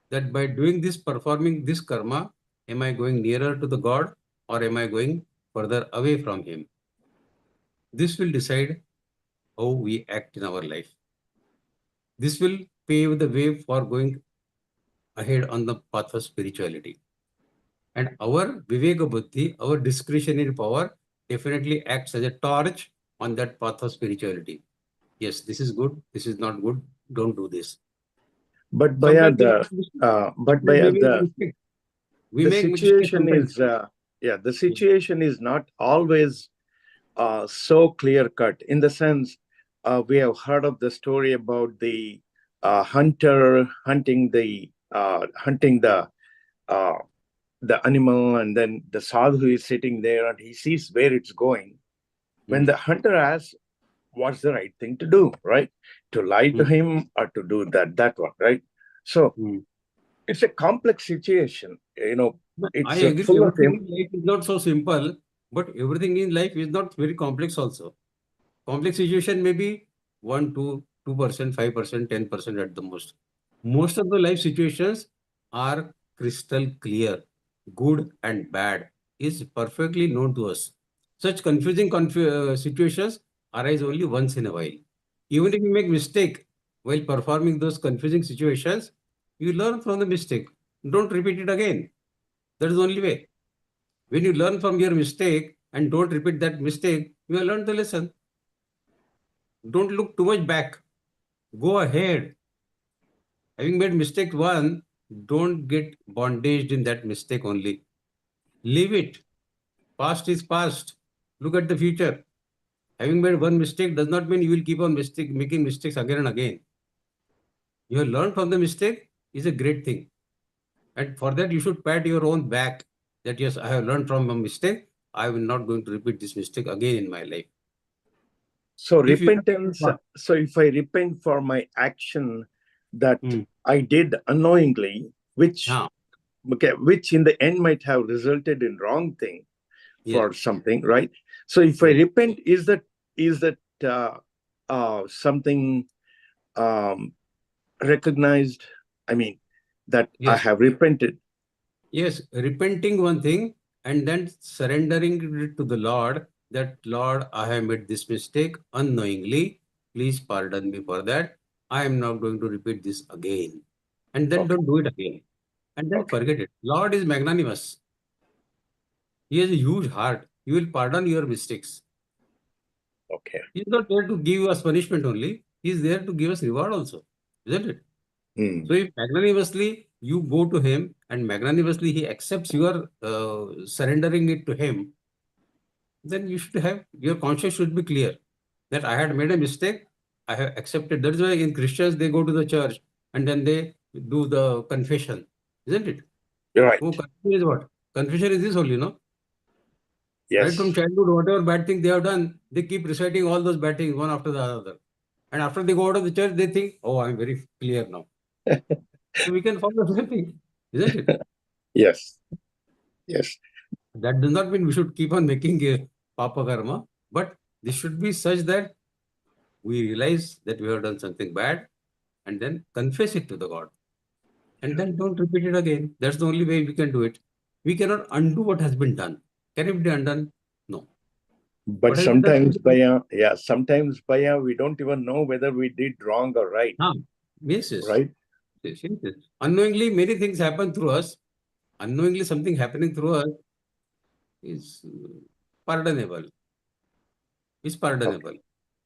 that by doing this, performing this karma, am I going nearer to the God or am I going further away from him? This will decide how we act in our life. This will pave the way for going ahead on the path of spirituality. And our Viveka Buddhi, our discretionary power, definitely acts as a torch on that path of spirituality. Yes, this is good, this is not good, don't do this. But Bhaiya, the situation is the situation is not always so clear cut, in the sense we have heard of the story about the hunter hunting the animal, and then the sadhu is sitting there and he sees where it's going. When the hunter asks, what's the right thing to do, right? To lie to him or to do that one, right? So it's a complex situation, It's I agree. full of Everything in life is not so simple, but everything in life is not very complex also. Complex situation may be 1%, 2%, 5%, 10% at the most. Most of the life situations are crystal clear. Good and bad is perfectly known to us. Such confusing situations arise only once in a while. Even if you make mistake while performing those confusing situations, you learn from the mistake. Don't repeat it again. That is the only way. When you learn from your mistake and don't repeat that mistake, you have learned the lesson. Don't look too much back. Go ahead. Having made mistake one, don't get bondaged in that mistake only. Leave it. Past is past. Look at the future. Having made one mistake does not mean you will keep on making mistakes again and again. You have learned from the mistake is a great thing. And for that, you should pat your own back that yes, I have learned from a mistake. I will not going to repeat this mistake again in my life. So repentance. So if I repent for my action that I did unknowingly, which in the end might have resulted in wrong thing for something, right? So if I repent, is that something recognized? I mean, that I have repented. Yes, repenting one thing and then surrendering it to the Lord, that Lord, I have made this mistake unknowingly. Please pardon me for that. I am not going to repeat this again. And then don't do it again. And then forget it. Lord is magnanimous. He has a huge heart. He will pardon your mistakes. Okay. He is not there to give us punishment only. He is there to give us reward also. Isn't it? So if magnanimously you go to him and magnanimously he accepts your surrendering it to him, then you should have, your conscience should be clear that I had made a mistake, I have accepted. That is why in Christians, they go to the church and then they do the confession, isn't it? You're right. So confession is what? Confession is this only, no? Yes. Right from childhood, whatever bad thing they have done, they keep reciting all those bad things one after the other. And after they go out of the church, they think, oh, I'm very clear now. So we can follow the same thing, isn't it? Yes. Yes. That does not mean we should keep on making a papa karma, but this should be such that we realize that we have done something bad and then confess it to the God. and then don't repeat it again. That's the only way we can do it. We cannot undo what has been done. Can it be undone? No. But What has been done? sometimes, Bhaiya, yeah, sometimes, Bhaiya, we don't even know whether we did wrong or right, Yes, yes. right? Yes, yes, yes. Unknowingly, many things happen through us. Unknowingly, something happening through us is pardonable. Is pardonable.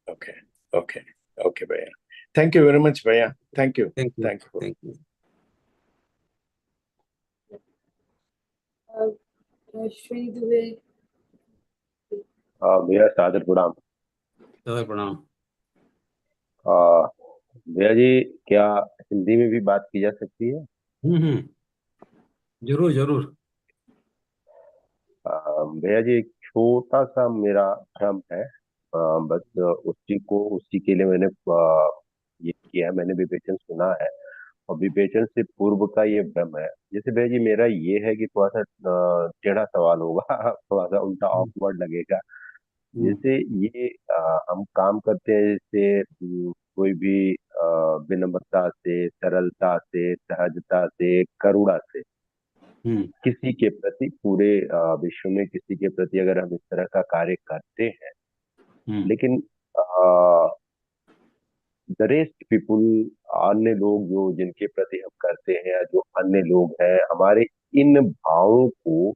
Okay, okay, okay, Bhaiya. Thank you very much, Bhaiya. Thank you. Thank you. Thank you. Thank you. Shri, do we? भैया सादर प्रणाम। दादा प्रणाम। भैया जी, क्या हिंदी में भी बात की जा सकती है? जरूर जरूर। भैया जी, एक छोटा सा मेरा भ्रम है, बस उसी के लिए मैंने ये किया है। मैंने विवेचन सुना है और विवेचन से पूर्व का ये भ्रम है। जैसे भैया जी, मेरा ये है कि थोड़ा सा टेढ़ा सवाल होगा, थोड़ा सा उल्टा ऑकवर्ड लगेगा। जैसे ये हम काम करते हैं, जैसे कोई भी विनम्रता से, सरलता से, सहजता से, करुणा से किसी के प्रति, पूरे विश्व में किसी के प्रति अगर हम इस तरह का कार्य करते हैं, लेकिन द रेस्ट पीपुल, अन्य लोग जो जिनके प्रति हम करते हैं, या जो अन्य लोग हैं, हमारे इन भावों को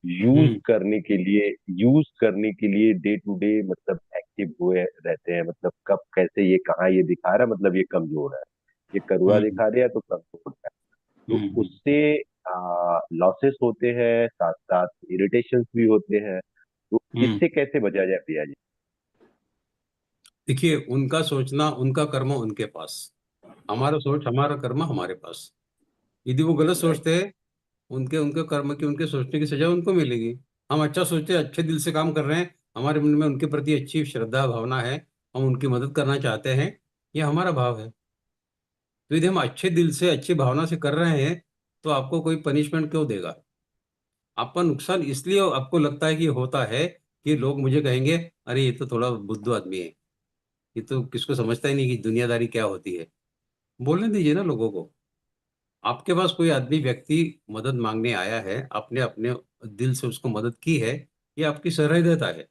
यूज करने के लिए डे टू डे मतलब एक्टिव हुए रहते हैं। मतलब कब कैसे ये कहाँ ये दिखा रहा है, मतलब ये कमजोर है, ये करुणा दिखा रहा है तो कमजोर है। तो उससे लॉसेस होते हैं, साथ साथ इरिटेशंस भी होते हैं। तो इससे कैसे बचा जाए भैया जी? देखिए, उनका सोचना, उनका कर्म उनके पास, हमारा सोच, हमारा कर्म हमारे पास। यदि वो गलत सोचते हैं, उनके उनके कर्म की, उनके सोचने की सजा उनको मिलेगी। हम अच्छा सोचते हैं, अच्छे दिल से काम कर रहे हैं, हमारे मन में उनके प्रति अच्छी श्रद्धा भावना है, हम उनकी मदद करना चाहते हैं, ये हमारा भाव है। तो यदि हम अच्छे दिल से, अच्छी भावना से कर रहे हैं, तो आपको कोई पनिशमेंट क्यों देगा? आपका नुकसान इसलिए आपको लगता है कि होता है कि लोग मुझे कहेंगे, अरे ये तो थोड़ा बुद्धू आदमी है, ये तो किसको समझता ही नहीं कि दुनियादारी क्या होती है। बोलने दीजिए ना लोगों को। आपके पास कोई आदमी, व्यक्ति मदद मांगने आया है, आपने अपने दिल से उसको मदद की है, ये आपकी सहृदयता है।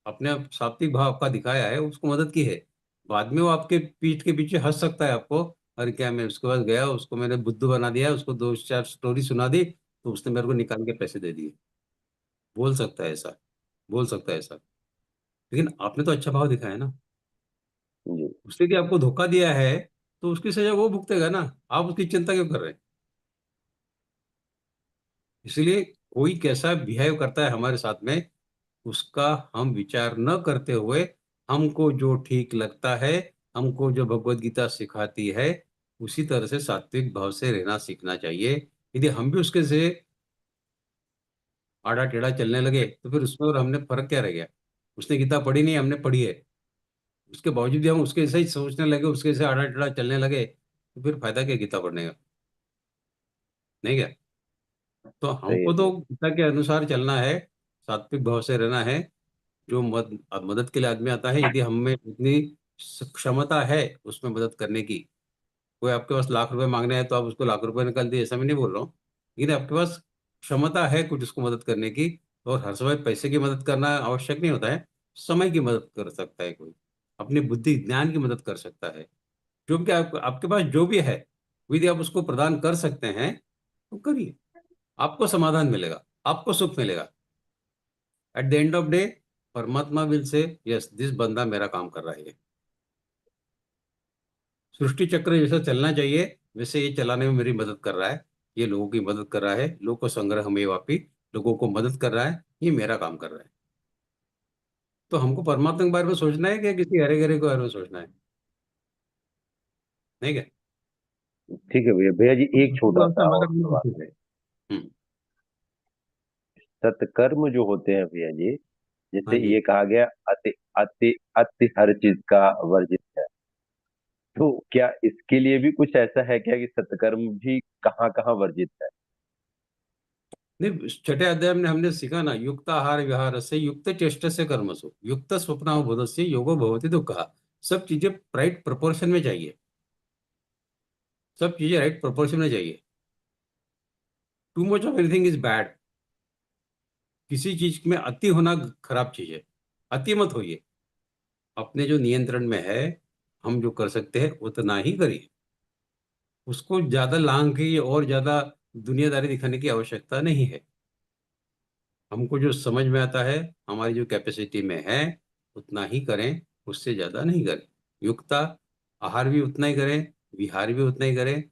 अपने सात्विक भाव का दिखाया है, उसको मदद की है। बाद में वो आपके पीठ के पीछे हंस सकता है आपको, अरे क्या मैं उसके पास गया, उसको मैंने बुद्धू बना दिया, उसको 2-4 स्टोरी सुना दी, तो उसने मेरे को निकाल के पैसे दे दिए। बोल सकता है ऐसा, बोल सकता है ऐसा। लेकिन आपने तो अच्छा भाव दिखाया ना। जी। उसने यदि आपको धोखा दिया है, तो उसकी सजा वो भुगतेगा ना। आप उसकी चिंता क्यों कर रहे हैं? इसलिए कोई कैसा बिहेव करता है हमारे साथ में, उसका हम विचार न करते हुए, हमको जो ठीक लगता है, हमको जो भगवत गीता सिखाती है, उसी तरह से सात्विक भाव से रहना सीखना चाहिए। यदि हम भी उसके से आड़ा टेढ़ा चलने लगे, तो फिर उसमें और हमने फर्क क्या रह गया? उसने गीता पढ़ी नहीं, हमने पढ़ी है, उसके बावजूद भी हम उसके जैसे ही सोचने लगे, उसके जैसे आड़ा टेढ़ा चलने लगे, तो फिर फायदा क्या गीता पढ़ने का? नहीं क्या? तो सही हमको है तो भैया। गीता के अनुसार चलना है, सात्विक भाव से रहना है। जो मदद के लिए आदमी आता है, यदि हम में इतनी क्षमता है उसमें मदद करने की, कोई आपके पास लाख रुपए मांगने आए तो आप उसको लाख रुपए निकाल दिए, ऐसा मैं नहीं बोल रहा हूँ। लेकिन आपके पास क्षमता है कुछ उसको मदद करने की, और हर समय पैसे की मदद करना आवश्यक नहीं होता है। समय की मदद कर सकता है कोई, अपनी बुद्धि ज्ञान की मदद कर सकता है। जो भी आपके पास जो भी है, यदि आप उसको प्रदान कर सकते हैं, तो करिए। आपको समाधान मिलेगा, आपको सुख मिलेगा। At the end of day, परमात्मा विल से यस, दिस बंदा मेरा काम कर रहा है। सृष्टि चक्र जैसा चलना चाहिए, वैसे ये चलाने में मेरी मदद कर रहा है, ये लोगों की मदद कर रहा है, लोग को संग्रह में वापी, लोगों को मदद कर रहा है, ये मेरा काम कर रहा है। तो हमको परमात्मा के बारे में सोचना है कि किसी हरे गरे के बारे में सोचना है? नहीं क्या? ठीक है भैया। भैया जी, एक छोटा सा हमारा और काम सवाल है। है। सत्कर्म जो होते हैं भैया जी, हाँ जैसे जी। ये कहा गया, अति अति अति हर चीज का वर्जित है, तो क्या इसके लिए भी कुछ ऐसा है क्या कि सत्कर्म भी कहाँ कहाँ वर्जित है? नहीं, छठे अध्याय में हमने सीखा ना, युक्त आहार विहार से, युक्त चेष्ट से कर्मसु, युक्त स्वप्न बोध से योगो भवति दुःखः। सब चीजें राइट प्रोपोर्शन में चाहिए। सब चीजें राइट प्रोपोर्शन में चाहिए. Too much of anything is bad. किसी चीज में अति होना खराब चीज है. अति मत होइए. अपने जो नियंत्रण में है, हम जो कर सकते हैं उतना ही करिए. उसको ज्यादा लांग के और ज्यादा दुनियादारी दिखाने की आवश्यकता नहीं है. हमको जो समझ में आता है, हमारी जो कैपेसिटी में है, उतना ही करें, उससे ज्यादा नहीं करें. युक्ता आहार भी उतना ही करें, विहार भी उतना ही करें,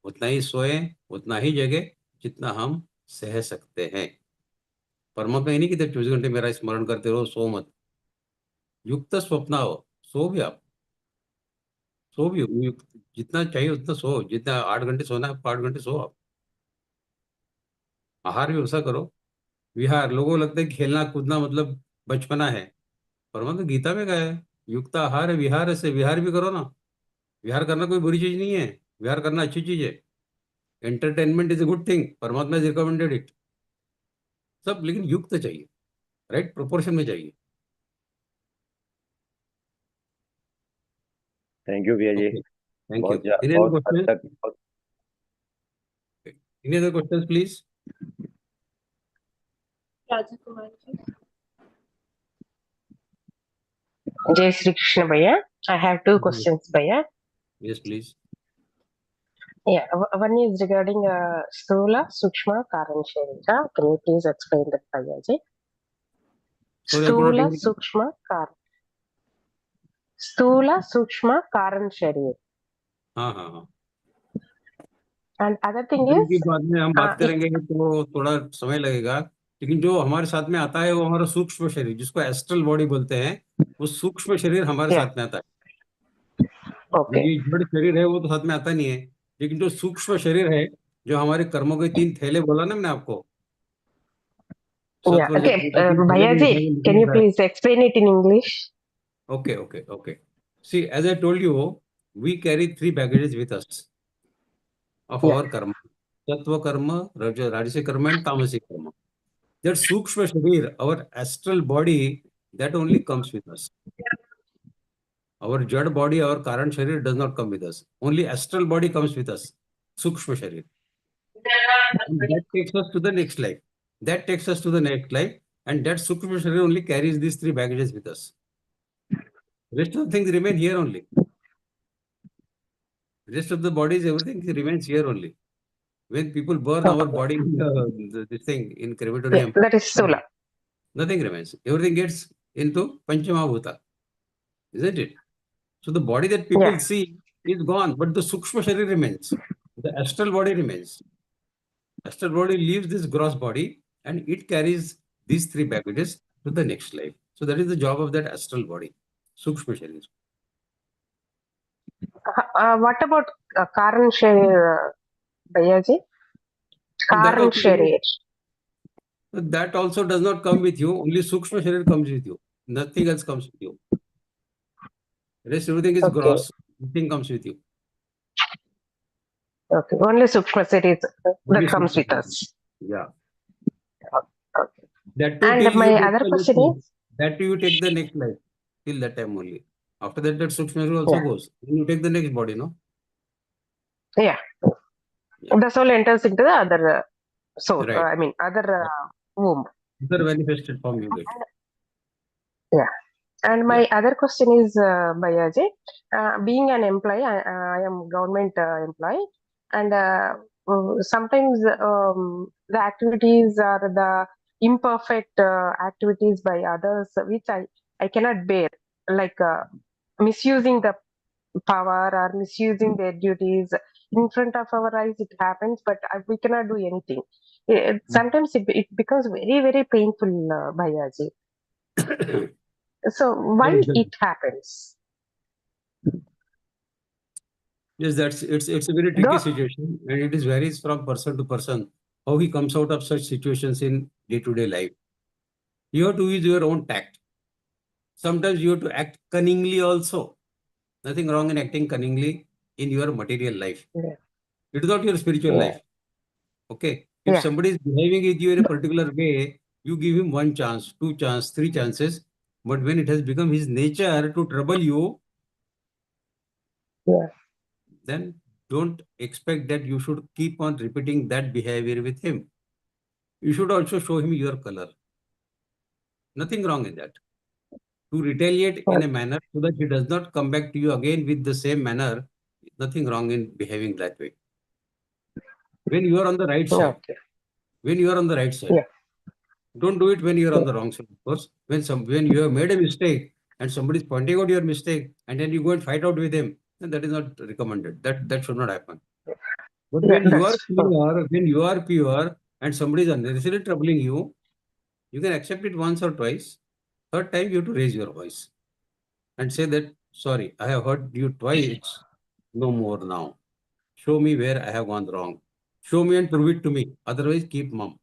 उतना ही सोएं, उतना ही जगें जितना हम सह सकते हैं. परमात्मा ये नहीं कहते 24 घंटे मेरा स्मरण करते रहो, सो मत. युक्त स्वप्न हो, सो भी आप, सो भी जितना चाहिए उतना सो. जितना 8 घंटे सोना है, 8 घंटे सो आप. आहार भी वैसा करो. विहार, लोगों को लगता है खेलना कूदना मतलब बचपना है. परमात्मा गीता में कहा है युक्त आहार है, विहार है, से विहार भी करो ना. विहार करना कोई बुरी चीज नहीं है. विहार करना अच्छी चीज है. Entertainment is a good thing. परमात्मा इज रिकमेंडेड इट. सब लेकिन युक्त चाहिए, राइट प्रोपोर्शन में चाहिए. थैंक यू भैया जी. Thank you. बहुत Any बहुत other हद questions? तक Any other questions, please? Radha Kumar ji. Jai Shri Krishna Bhaiya. I have two questions, Bhaiya. Yes, please. Yeah, one is regarding Stula, Sukshma, Karan, Sharira. Can you please explain that, Bhaiya ji? Sorry, I could not Stula, hear you. Sukshma, Karan. Stula, Sukshma, Karan, Sharira. हाँ हाँ हाँ. And other thing दिन की is, बाद में हम बात करेंगे तो थोड़ा समय लगेगा. लेकिन जो हमारे साथ में आता है वो हमारा सूक्ष्म शरीर, जिसको एस्ट्रल बॉडी बोलते हैं, वो सूक्ष्म शरीर हमारे Yeah. साथ में आता है. okay, ये जड़ शरीर है वो तो साथ में आता नहीं है. लेकिन जो सूक्ष्म शरीर है, जो हमारे कर्मों के 3 थैले बोला ना मैंने आपको. yeah, सत्व okay. जो 3 थैले Bhaiya में ji, लिखा can you रहता है. please explain it in English? Okay. See, as I told you, we carry 3 baggages with us of Yeah. our karma. Sattva karma, Rajasic karma and Tamasic karma. That Sukshma Sharir, our astral body, that only comes with us. Our Jad body, our Karan Sharir does not come with us. Only astral body comes with us. Sukshma Sharir. And that takes us to the next life. And that Sukshma Sharir only carries these 3 baggages with us. Rest of the things remain here only. Rest of the bodies, everything remains here only. When people burn our body, this thing in crematorium, Yeah, that is Stula. nothing remains. Everything gets into Panchamahabhuta, isn't it? So the body that people Yeah. see is gone, but the Sukshma Sharir remains. The astral body remains. Astral body leaves this gross body and it carries these 3 baggages to the next life. So that is the job of that astral body, Sukshma Sharir. What about Karan Sharira, Bhaiya ji? Karan Sharira. That also does not come with you. Only Sukshma Sharir comes with you. Nothing else comes with you. Rest everything is Okay. gross. Nothing comes with you. Okay, only Sukshma Sharir that Only comes Sukshma with Sharir. us. Yeah. Okay. That too And till my you take other the question next life. is, That too you take the next life. Till that time only. After that, that Sukshma Sharir also Yeah. goes. Then you take the next body, no? yeah, Yeah. the soul enters into the other soul, Right. I mean, other womb. Other manifested form you get. Yeah. And my other question is, Bayaji, being an employee, I am government employee, and sometimes the activities are the imperfect activities by others, which I cannot bear, like misusing the power or misusing their duties in front of our eyes. It happens, but we cannot do anything. Sometimes it becomes very, very painful, Bayaji. So why it happens? Yes, it's a very tricky The, situation, and it is varies from person to person how he comes out of such situations in day-to-day life. You have to use your own tact. Sometimes you have to act cunningly also. Nothing wrong in acting cunningly in your material life. Yeah. It is not your spiritual Yeah. life. Okay. If Yeah. somebody is behaving with you in a particular way, you give him 1 chance, 2 chances, 3 chances. But when it has become his nature to trouble you, Yeah. then don't expect that you should keep on repeating that behavior with him. You should also show him your color. Nothing wrong in that. To retaliate in a manner so that he does not come back to you again with the same manner, nothing wrong in behaving that way. When you are on the right side, Okay. when you are on the right side, Yeah. don't do it when you are on the wrong side. Of course, when you have made a mistake and somebody is pointing out your mistake and then you go and fight out with him, then that is not recommended. That should not happen. But Yeah, when you are that's true. pure and somebody is unnecessarily troubling you, you can accept it once or twice. Third time you have to raise your voice and say that, sorry, I have heard you twice, no more now. Show me where I have gone wrong. Show me and prove it to me. Otherwise, keep mum.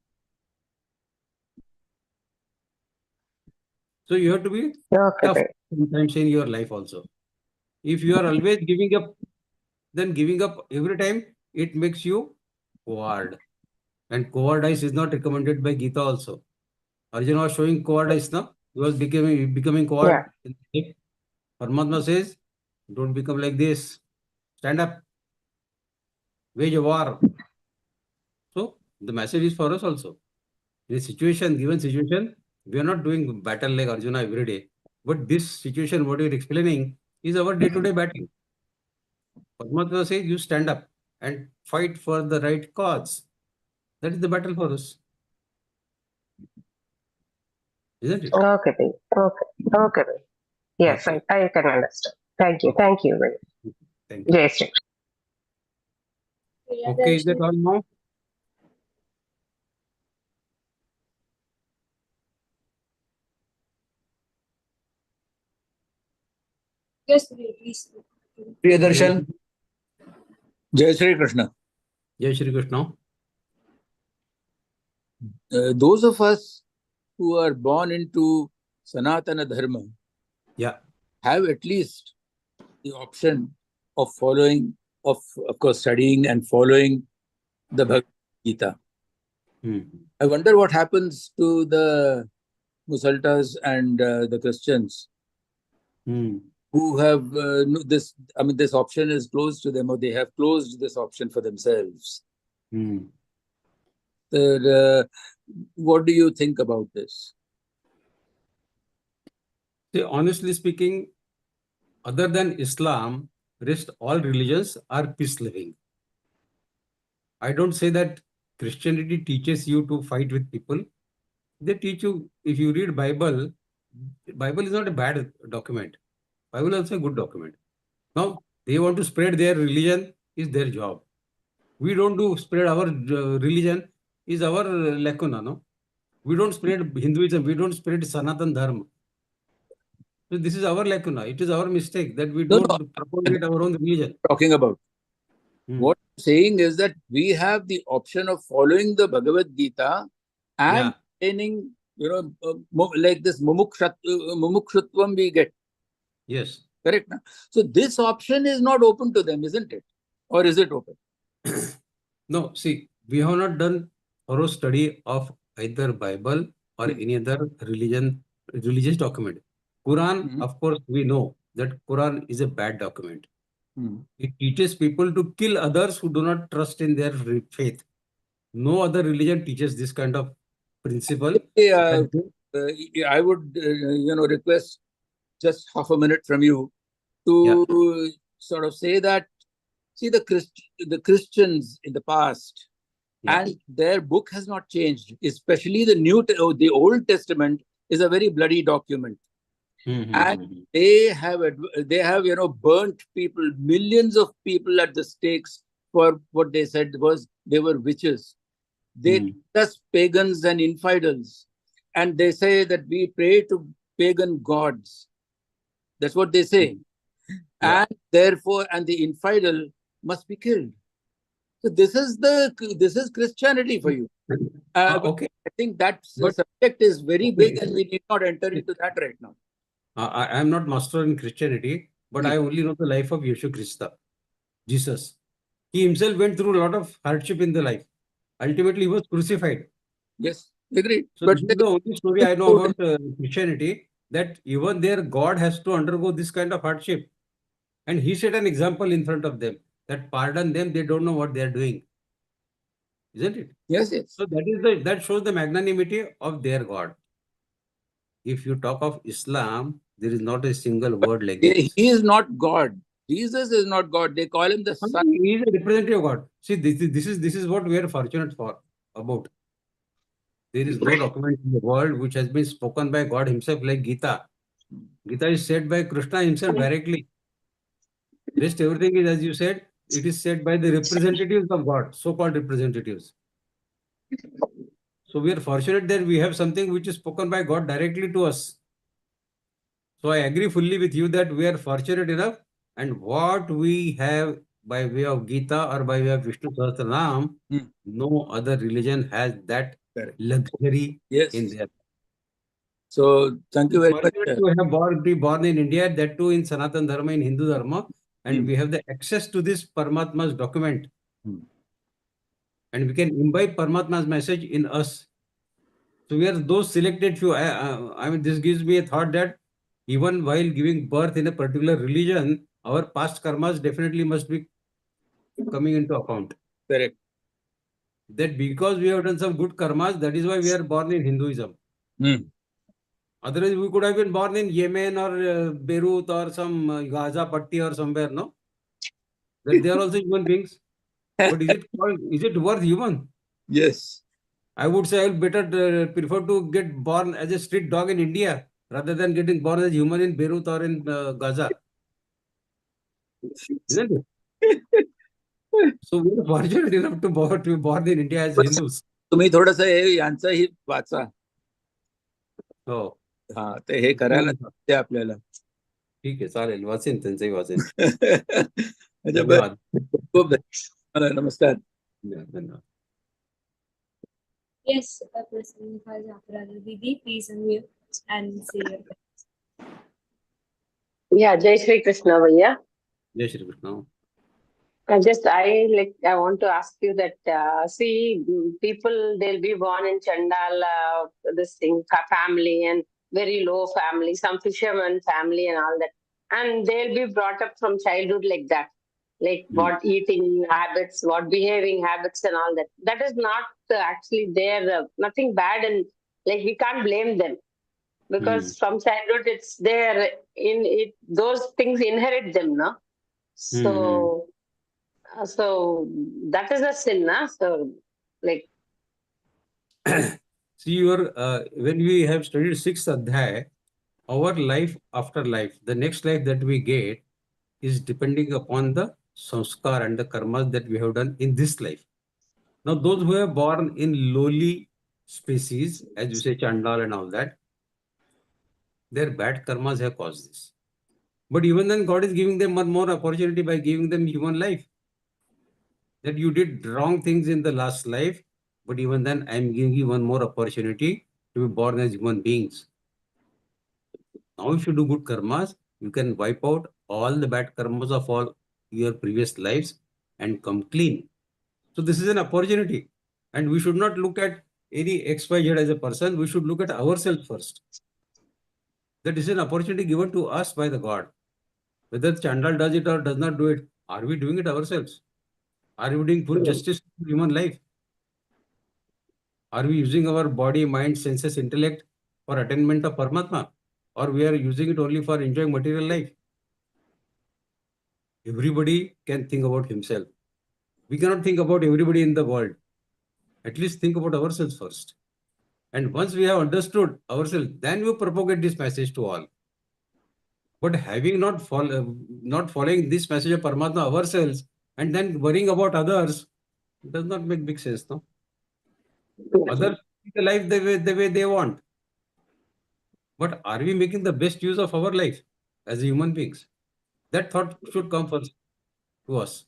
So you have to be Okay. tough sometimes in your life also. If you are always giving up, then giving up every time, it makes you coward. And cowardice is not recommended by Gita also. Arjuna was showing cowardice now. He was becoming coward. Yeah. Paramatma says, don't become like this. Stand up. Wage a war. So the message is for us also. In a given situation, we are not doing battle like Arjuna every day. But this situation, what you're explaining, is our day-to-day battle. Paramatma says, you stand up and fight for the right cause. That is the battle for us. Isn't it? Okay. Okay. Yes, Okay. I can understand. Thank you. Okay. Thank you. Thank you. Jai Shri. Okay, is that all now? Yes, please. Priyadarshan, Jai Shri Krishna. Jai Shri Krishna. Those of us who are born into Sanatana Dharma have at least the option of following, of course, studying and following the Bhagavad Gita. I wonder what happens to the Musaltas and the Christians who have this. I mean, this option is closed to them, or they have closed this option for themselves. What do you think about this? See, honestly speaking, other than Islam, rest all religions are peace-loving. I don't say that Christianity teaches you to fight with people. They teach you, if you read Bible is not a bad document. Bible is also a good document. Now, they want to spread their religion, is their job. We don't do spread our religion, is our lacuna, no? We don't spread Hinduism, we don't spread Sanatan Dharma. So this is our lacuna. It is our mistake that we don't propagate our own religion. Talking about. What I'm saying is that we have the option of following the Bhagavad Gita and attaining, like this mumukshutvam we get. Yes. Correct. Na? So this option is not open to them, isn't it? Or is it open? No, see, we have not done thorough study of either Bible or any other religious document. Quran, of course, we know that Quran is a bad document. It teaches people to kill others who do not trust in their faith. No other religion teaches this kind of principle. I would, request just half a minute from you to sort of say that, see, the Christians in the past and their book has not changed, especially the Old Testament is a very bloody document. And they have burnt people, millions of people at the stakes for what they said was they were witches. They just pagans and infidels, and they say that we pray to pagan gods. That's what they say, and therefore, and the infidel must be killed. So this is Christianity for you. Okay, I think that subject is very big, and we need not enter into that right now. I am not master in Christianity, but I only know the life of Yeshu Christa, Jesus. He himself went through a lot of hardship in the life. Ultimately, he was crucified. Yes, agreed. So this is the only story I know about Christianity, that even their God has to undergo this kind of hardship. And he set an example in front of them that pardon them, they don't know what they are doing. Isn't it? Yes, yes. So that shows the magnanimity of their God. If you talk of Islam, there is not a single word like this. He is not God. Jesus is not God. They call him the Son. He is a representative of God. See, this is what we are fortunate for about. There is no document in the world which has been spoken by God himself like Geeta. Geeta is said by Krishna himself directly. Rest everything is, as you said, it is said by the representatives of God, so-called representatives. So we are fortunate that we have something which is spoken by God directly to us. So I agree fully with you that we are fortunate enough, and what we have by way of Gita or by way of Vishnu Sahasranam, no other religion has that luxury in their. So thank you very much. To have be born in India, that too in Sanatan Dharma, in Hindu Dharma, and we have the access to this Paramatma's document. And we can imbibe Paramatma's message in us. So we are those selected few. I mean, this gives me a thought that even while giving birth in a particular religion, our past karmas definitely must be coming into account. Correct. That because we have done some good karmas, that is why we are born in Hinduism. Otherwise, we could have been born in Yemen or Beirut or some Gaza Patti or somewhere, no? That they are also human beings. But is it worth human? Yes. I would say I would better prefer to get born as a street dog in India rather than getting born as human in Beirut or in Gaza. Isn't it? So we are fortunate enough to be born in India as Hindus. तुम्ही थोडंसं हे यांचंही वाचा. हो. हा ते हे करायला ते आपल्याला. ठीक आहे, चालेल, वाचेन त्यांचंही वाचेन. धन्यवाद. खूप नमस्कार. धन्यवाद. Yes, Didi, please unmute and say your best. Yeah, Jai Shri Krishna, Vaidya. Jai Shri Krishna. I want to ask you that, see, people, they'll be born in Chandal, family and very low family, some fisherman family and all that. And they'll be brought up from childhood like that, like what eating habits, what behaving habits and all that. That is not actually there, nothing bad, and like we can't blame them. Because from childhood, it's there in it, those things inherit them, no? So, so that is a sin, na? So, like. See, when we have studied 6th Adhyay, our life after life, the next life that we get is depending upon the sanskar and the karmas that we have done in this life. Now, those who are born in lowly species, as you say, Chandal and all that, their bad karmas have caused this. But even then, God is giving them one more opportunity by giving them human life. That you did wrong things in the last life, but even then, I am giving you one more opportunity to be born as human beings. Now, if you do good karmas, you can wipe out all the bad karmas of all your previous lives and come clean. So this is an opportunity. And we should not look at any XYZ as a person. We should look at ourselves first. That is an opportunity given to us by the God. Whether Chandal does it or does not do it, are we doing it ourselves? Are we doing full justice to human life? Are we using our body, mind, senses, intellect for attainment of Paramatma? Or we are using it only for enjoying material life? Everybody can think about himself. We cannot think about everybody in the world. At least think about ourselves first. And once we have understood ourselves, then we propagate this message to all. But having not following this message of Paramatma ourselves and then worrying about others does not make big sense, no? Others live the life the way they want. But are we making the best use of our life as human beings? That thought should come first to us.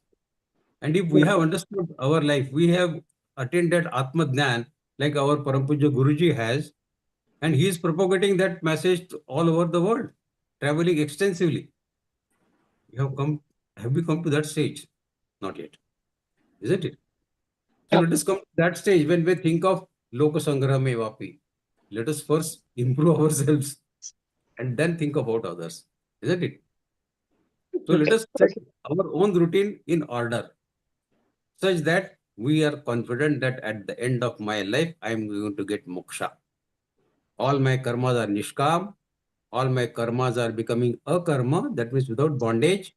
And if we have understood our life, we have attained that Atma Jnana like our Parampuja Guruji has, and he is propagating that message all over the world, traveling extensively. Have we come to that stage? Not yet. Isn't it? So let us come to that stage when we think of Loka Sangrame Vapi. Let us first improve ourselves and then think about others. Isn't it? So let us set our own routine in order such that we are confident that at the end of my life, I am going to get moksha. All my karmas are nishkam. All my karmas are becoming akarma. That means without bondage.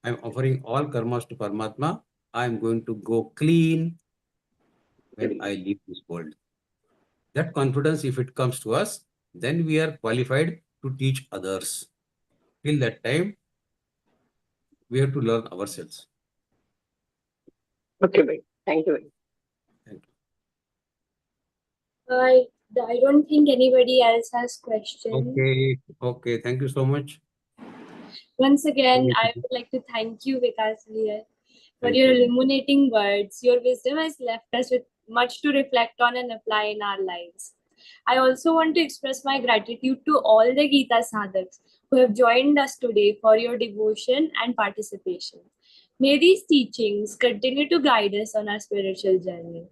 I am offering all karmas to Paramatma. I am going to go clean when I leave this world. That confidence, if it comes to us, then we are qualified to teach others. Till that time, we have to learn ourselves. Okay, bhai. Thank you. Thank I don't think anybody else has questions. Okay. Thank you so much. Once again, I would like to thank you, Vikas, here for Thank your you. illuminating words. Your wisdom has left us with much to reflect on and apply in our lives. I also want to express my gratitude to all the Geeta sadhaks who have joined us today for your devotion and participation. May these teachings continue to guide us on our spiritual journey.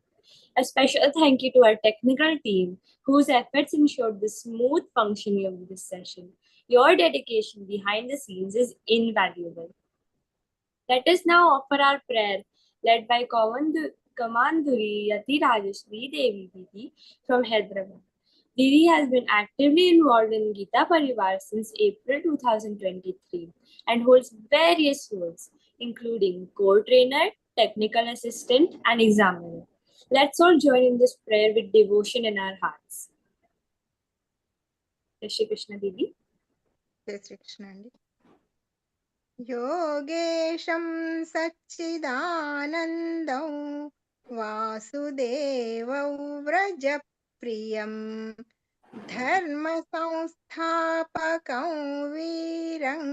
A special thank you to our technical team whose efforts ensured the smooth functioning of this session. Your dedication behind the scenes is invaluable. Let us now offer our prayer led by Kamandhuri Yati Rajashri Devi Didi from Hyderabad. Didi has been actively involved in Geeta Pariwar since April 2023 and holds various roles, including co-trainer, technical assistant, and examiner. Let's all join in this prayer with devotion in our hearts. Jai Shri Krishna Didi. Jai Shri Krishna Andi. योगेशं सच्चिदानन्दं वासुदेवौ व्रजप्रियं धर्मसंस्थापकं वीरं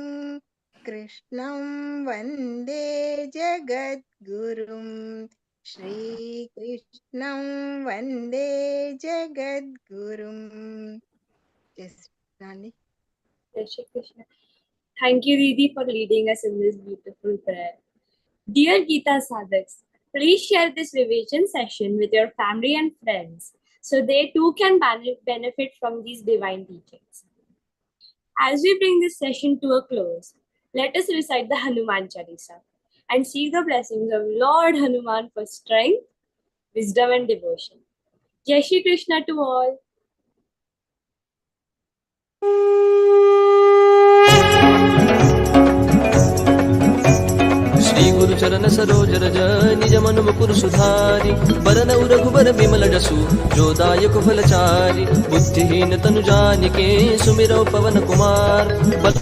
कृष्णं वन्दे जगद्गुरुं श्रीकृष्णं वन्दे जगद्गुरुं. Jai Shri Krishna Andi. Jai Shri Krishna. Thank you, Didi, for leading us in this beautiful prayer. Dear Geeta Sadhaks, please share this revision session with your family and friends so they too can benefit from these divine teachings. As we bring this session to a close, let us recite the Hanuman Chalisa and seek the blessings of Lord Hanuman for strength, wisdom, and devotion. Jai Shri Krishna to all. Shri गुरु चरण सरोज रज निज मन मुकुर सुधारि बरनउ रघुबर बिमल जसु जो दायक फलचारि बुद्धिहीन तनु जानिके सुमिरौ पवन कुमार बल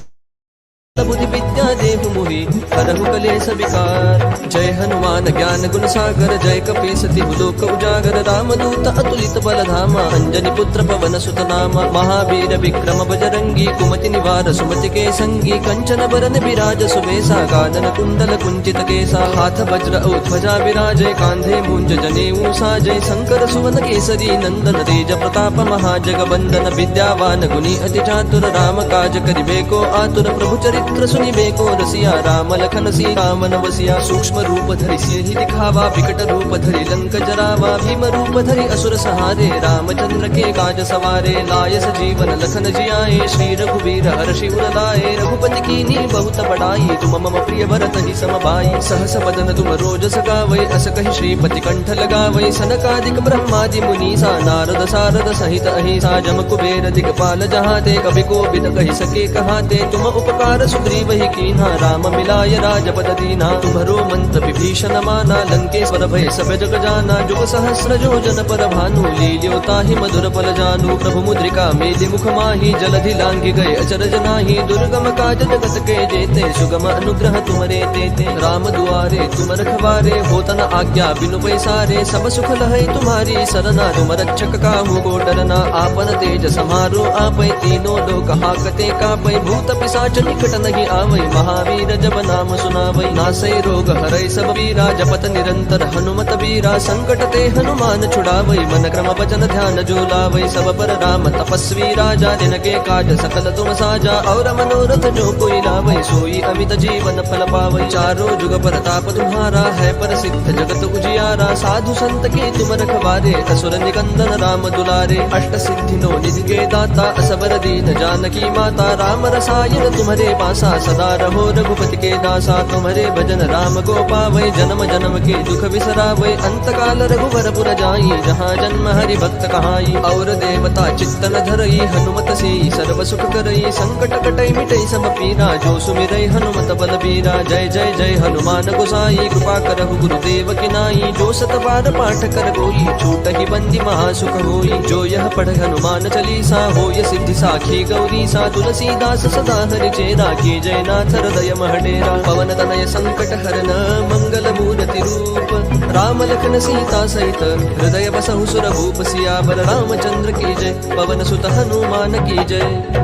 बुद्धि विद्या देहु मोहि हरहु कलेश विकार. जय हनुमान ज्ञान गुण सागर जय कपीसति लोक उजागर रामदूत अतुलित बल धामा अंजनी पुत्र पवन सुत नामा महावीर विक्रम बजरंगी कुमति निवार सुमति के संगी कंचन बरन विराज सुबेसा कानन कुंडल कुंचित केसा हाथ वज्र औ ध्वजा विराजय कांधे मूंज जनेऊ साजय शंकर सुवन केसरी नंदन तेज प्रताप महाजगवंदन विद्यावान गुणी अति चातुर राम काज करिबे को आतुर प्रभु चरित्र सुनिबे को रसिया राम लखन सीता मन बसिया सूक्ष्म रूप धरि सिंहि दिखावा विकट रूप धरि लंक जरावा भीम रूप धरि असुर सहारे रामचंद्र के काज सवारे लाय सजीवन लखन जियाए श्री रघुवीर हर्षि उर लाए रघुपति कीन्ही बहुत बड़ाई तुम मम प्रिय भरत ही समबाई सहस बदन तुम रोज सगावै अस कहि श्रीपति कंठ लगावै सनकादिक ब्रह्मादि मुनीसा नारद सारद सहित अहिसा जम कुबेर दिगपाल जहाते कवि कोविद कहि सके कहाते तुम उपकार सुग्रीव ही कीन्हा राम मिलाय राजपद दीना तुम्हरो मंत्र विभीषण माना लंकेश्वर भय सब जग जाना जुग सहस्र योजन पर भानु लील्यो ताहि मधुर फल जानू प्रभु मुद्रिका मेलि मुख माहि जलधि लांघि गए अचरज नाहि दुर्गम काज जगत के जेते सुगम अनुग्रह तुमरे तेते राम दुआरे तुम रखवारे होत न आज्ञा बिनु पैसारे सब सुख लहै तुम्हारी सरना तुम रक्षक काहू को डरना आपन तेज समारो आपै तीनों लोक हाकते कापै भूत पिशाच निकट नहीं आवै महावीर वीर जब नाम सुनावै। नासै रोग हरै सब वीरा जपत निरंतर हनुमत वीरा। संकट ते हनुमान छुड़ावै मन क्रम वचन ध्यान जो लावै। सब पर राम तपस्वी राजा जिनके काज सकल तुम साजा। और मनोरथ जो कोई लावै सोई अमित जीवन फल पावै। चारों जुग परताप तुम्हारा है प्रसिद्ध जगत उजियारा। साधु संत के तुम रखवारे असुर निकंदन राम दुलारे। अष्ट सिद्धि नो निधि के दाता असबर दीन जानकी माता। राम रसायन तुम्हारे पासा सदा रहो रघुपति के दासा। तुम्हारे भजन राम को पावै जन्म जन्म के दुख बिसरावै। अंत काल रघुवर पुर जाई जहाँ जन्म हरि भक्त कहाई। और देवता चित्तन धरई हनुमत से सर्व सुख करई। संकट कटई मिटई सब पीरा जो सुमिरै हनुमत बलबीरा। जय जय जय हनुमान गोसाई कृपा करहु गुरुदेव की नाई। जो सत बार पाठ कर कोई छूट ही बंदी महासुख होई। जो यह पढ़ हनुमान चालीसा होय सिद्धि साखी गौरी सा। तुलसीदास सदा हरि चेरा की जय नाथ हृदय महडेरा। पवन तनय संकट हरन मंगल मूर्ति रूप। राम लखन सीता सहित हृदय बसहु सुरभूप। सियावर रामचंद्र की जय पवन सुत हनुमान की जय।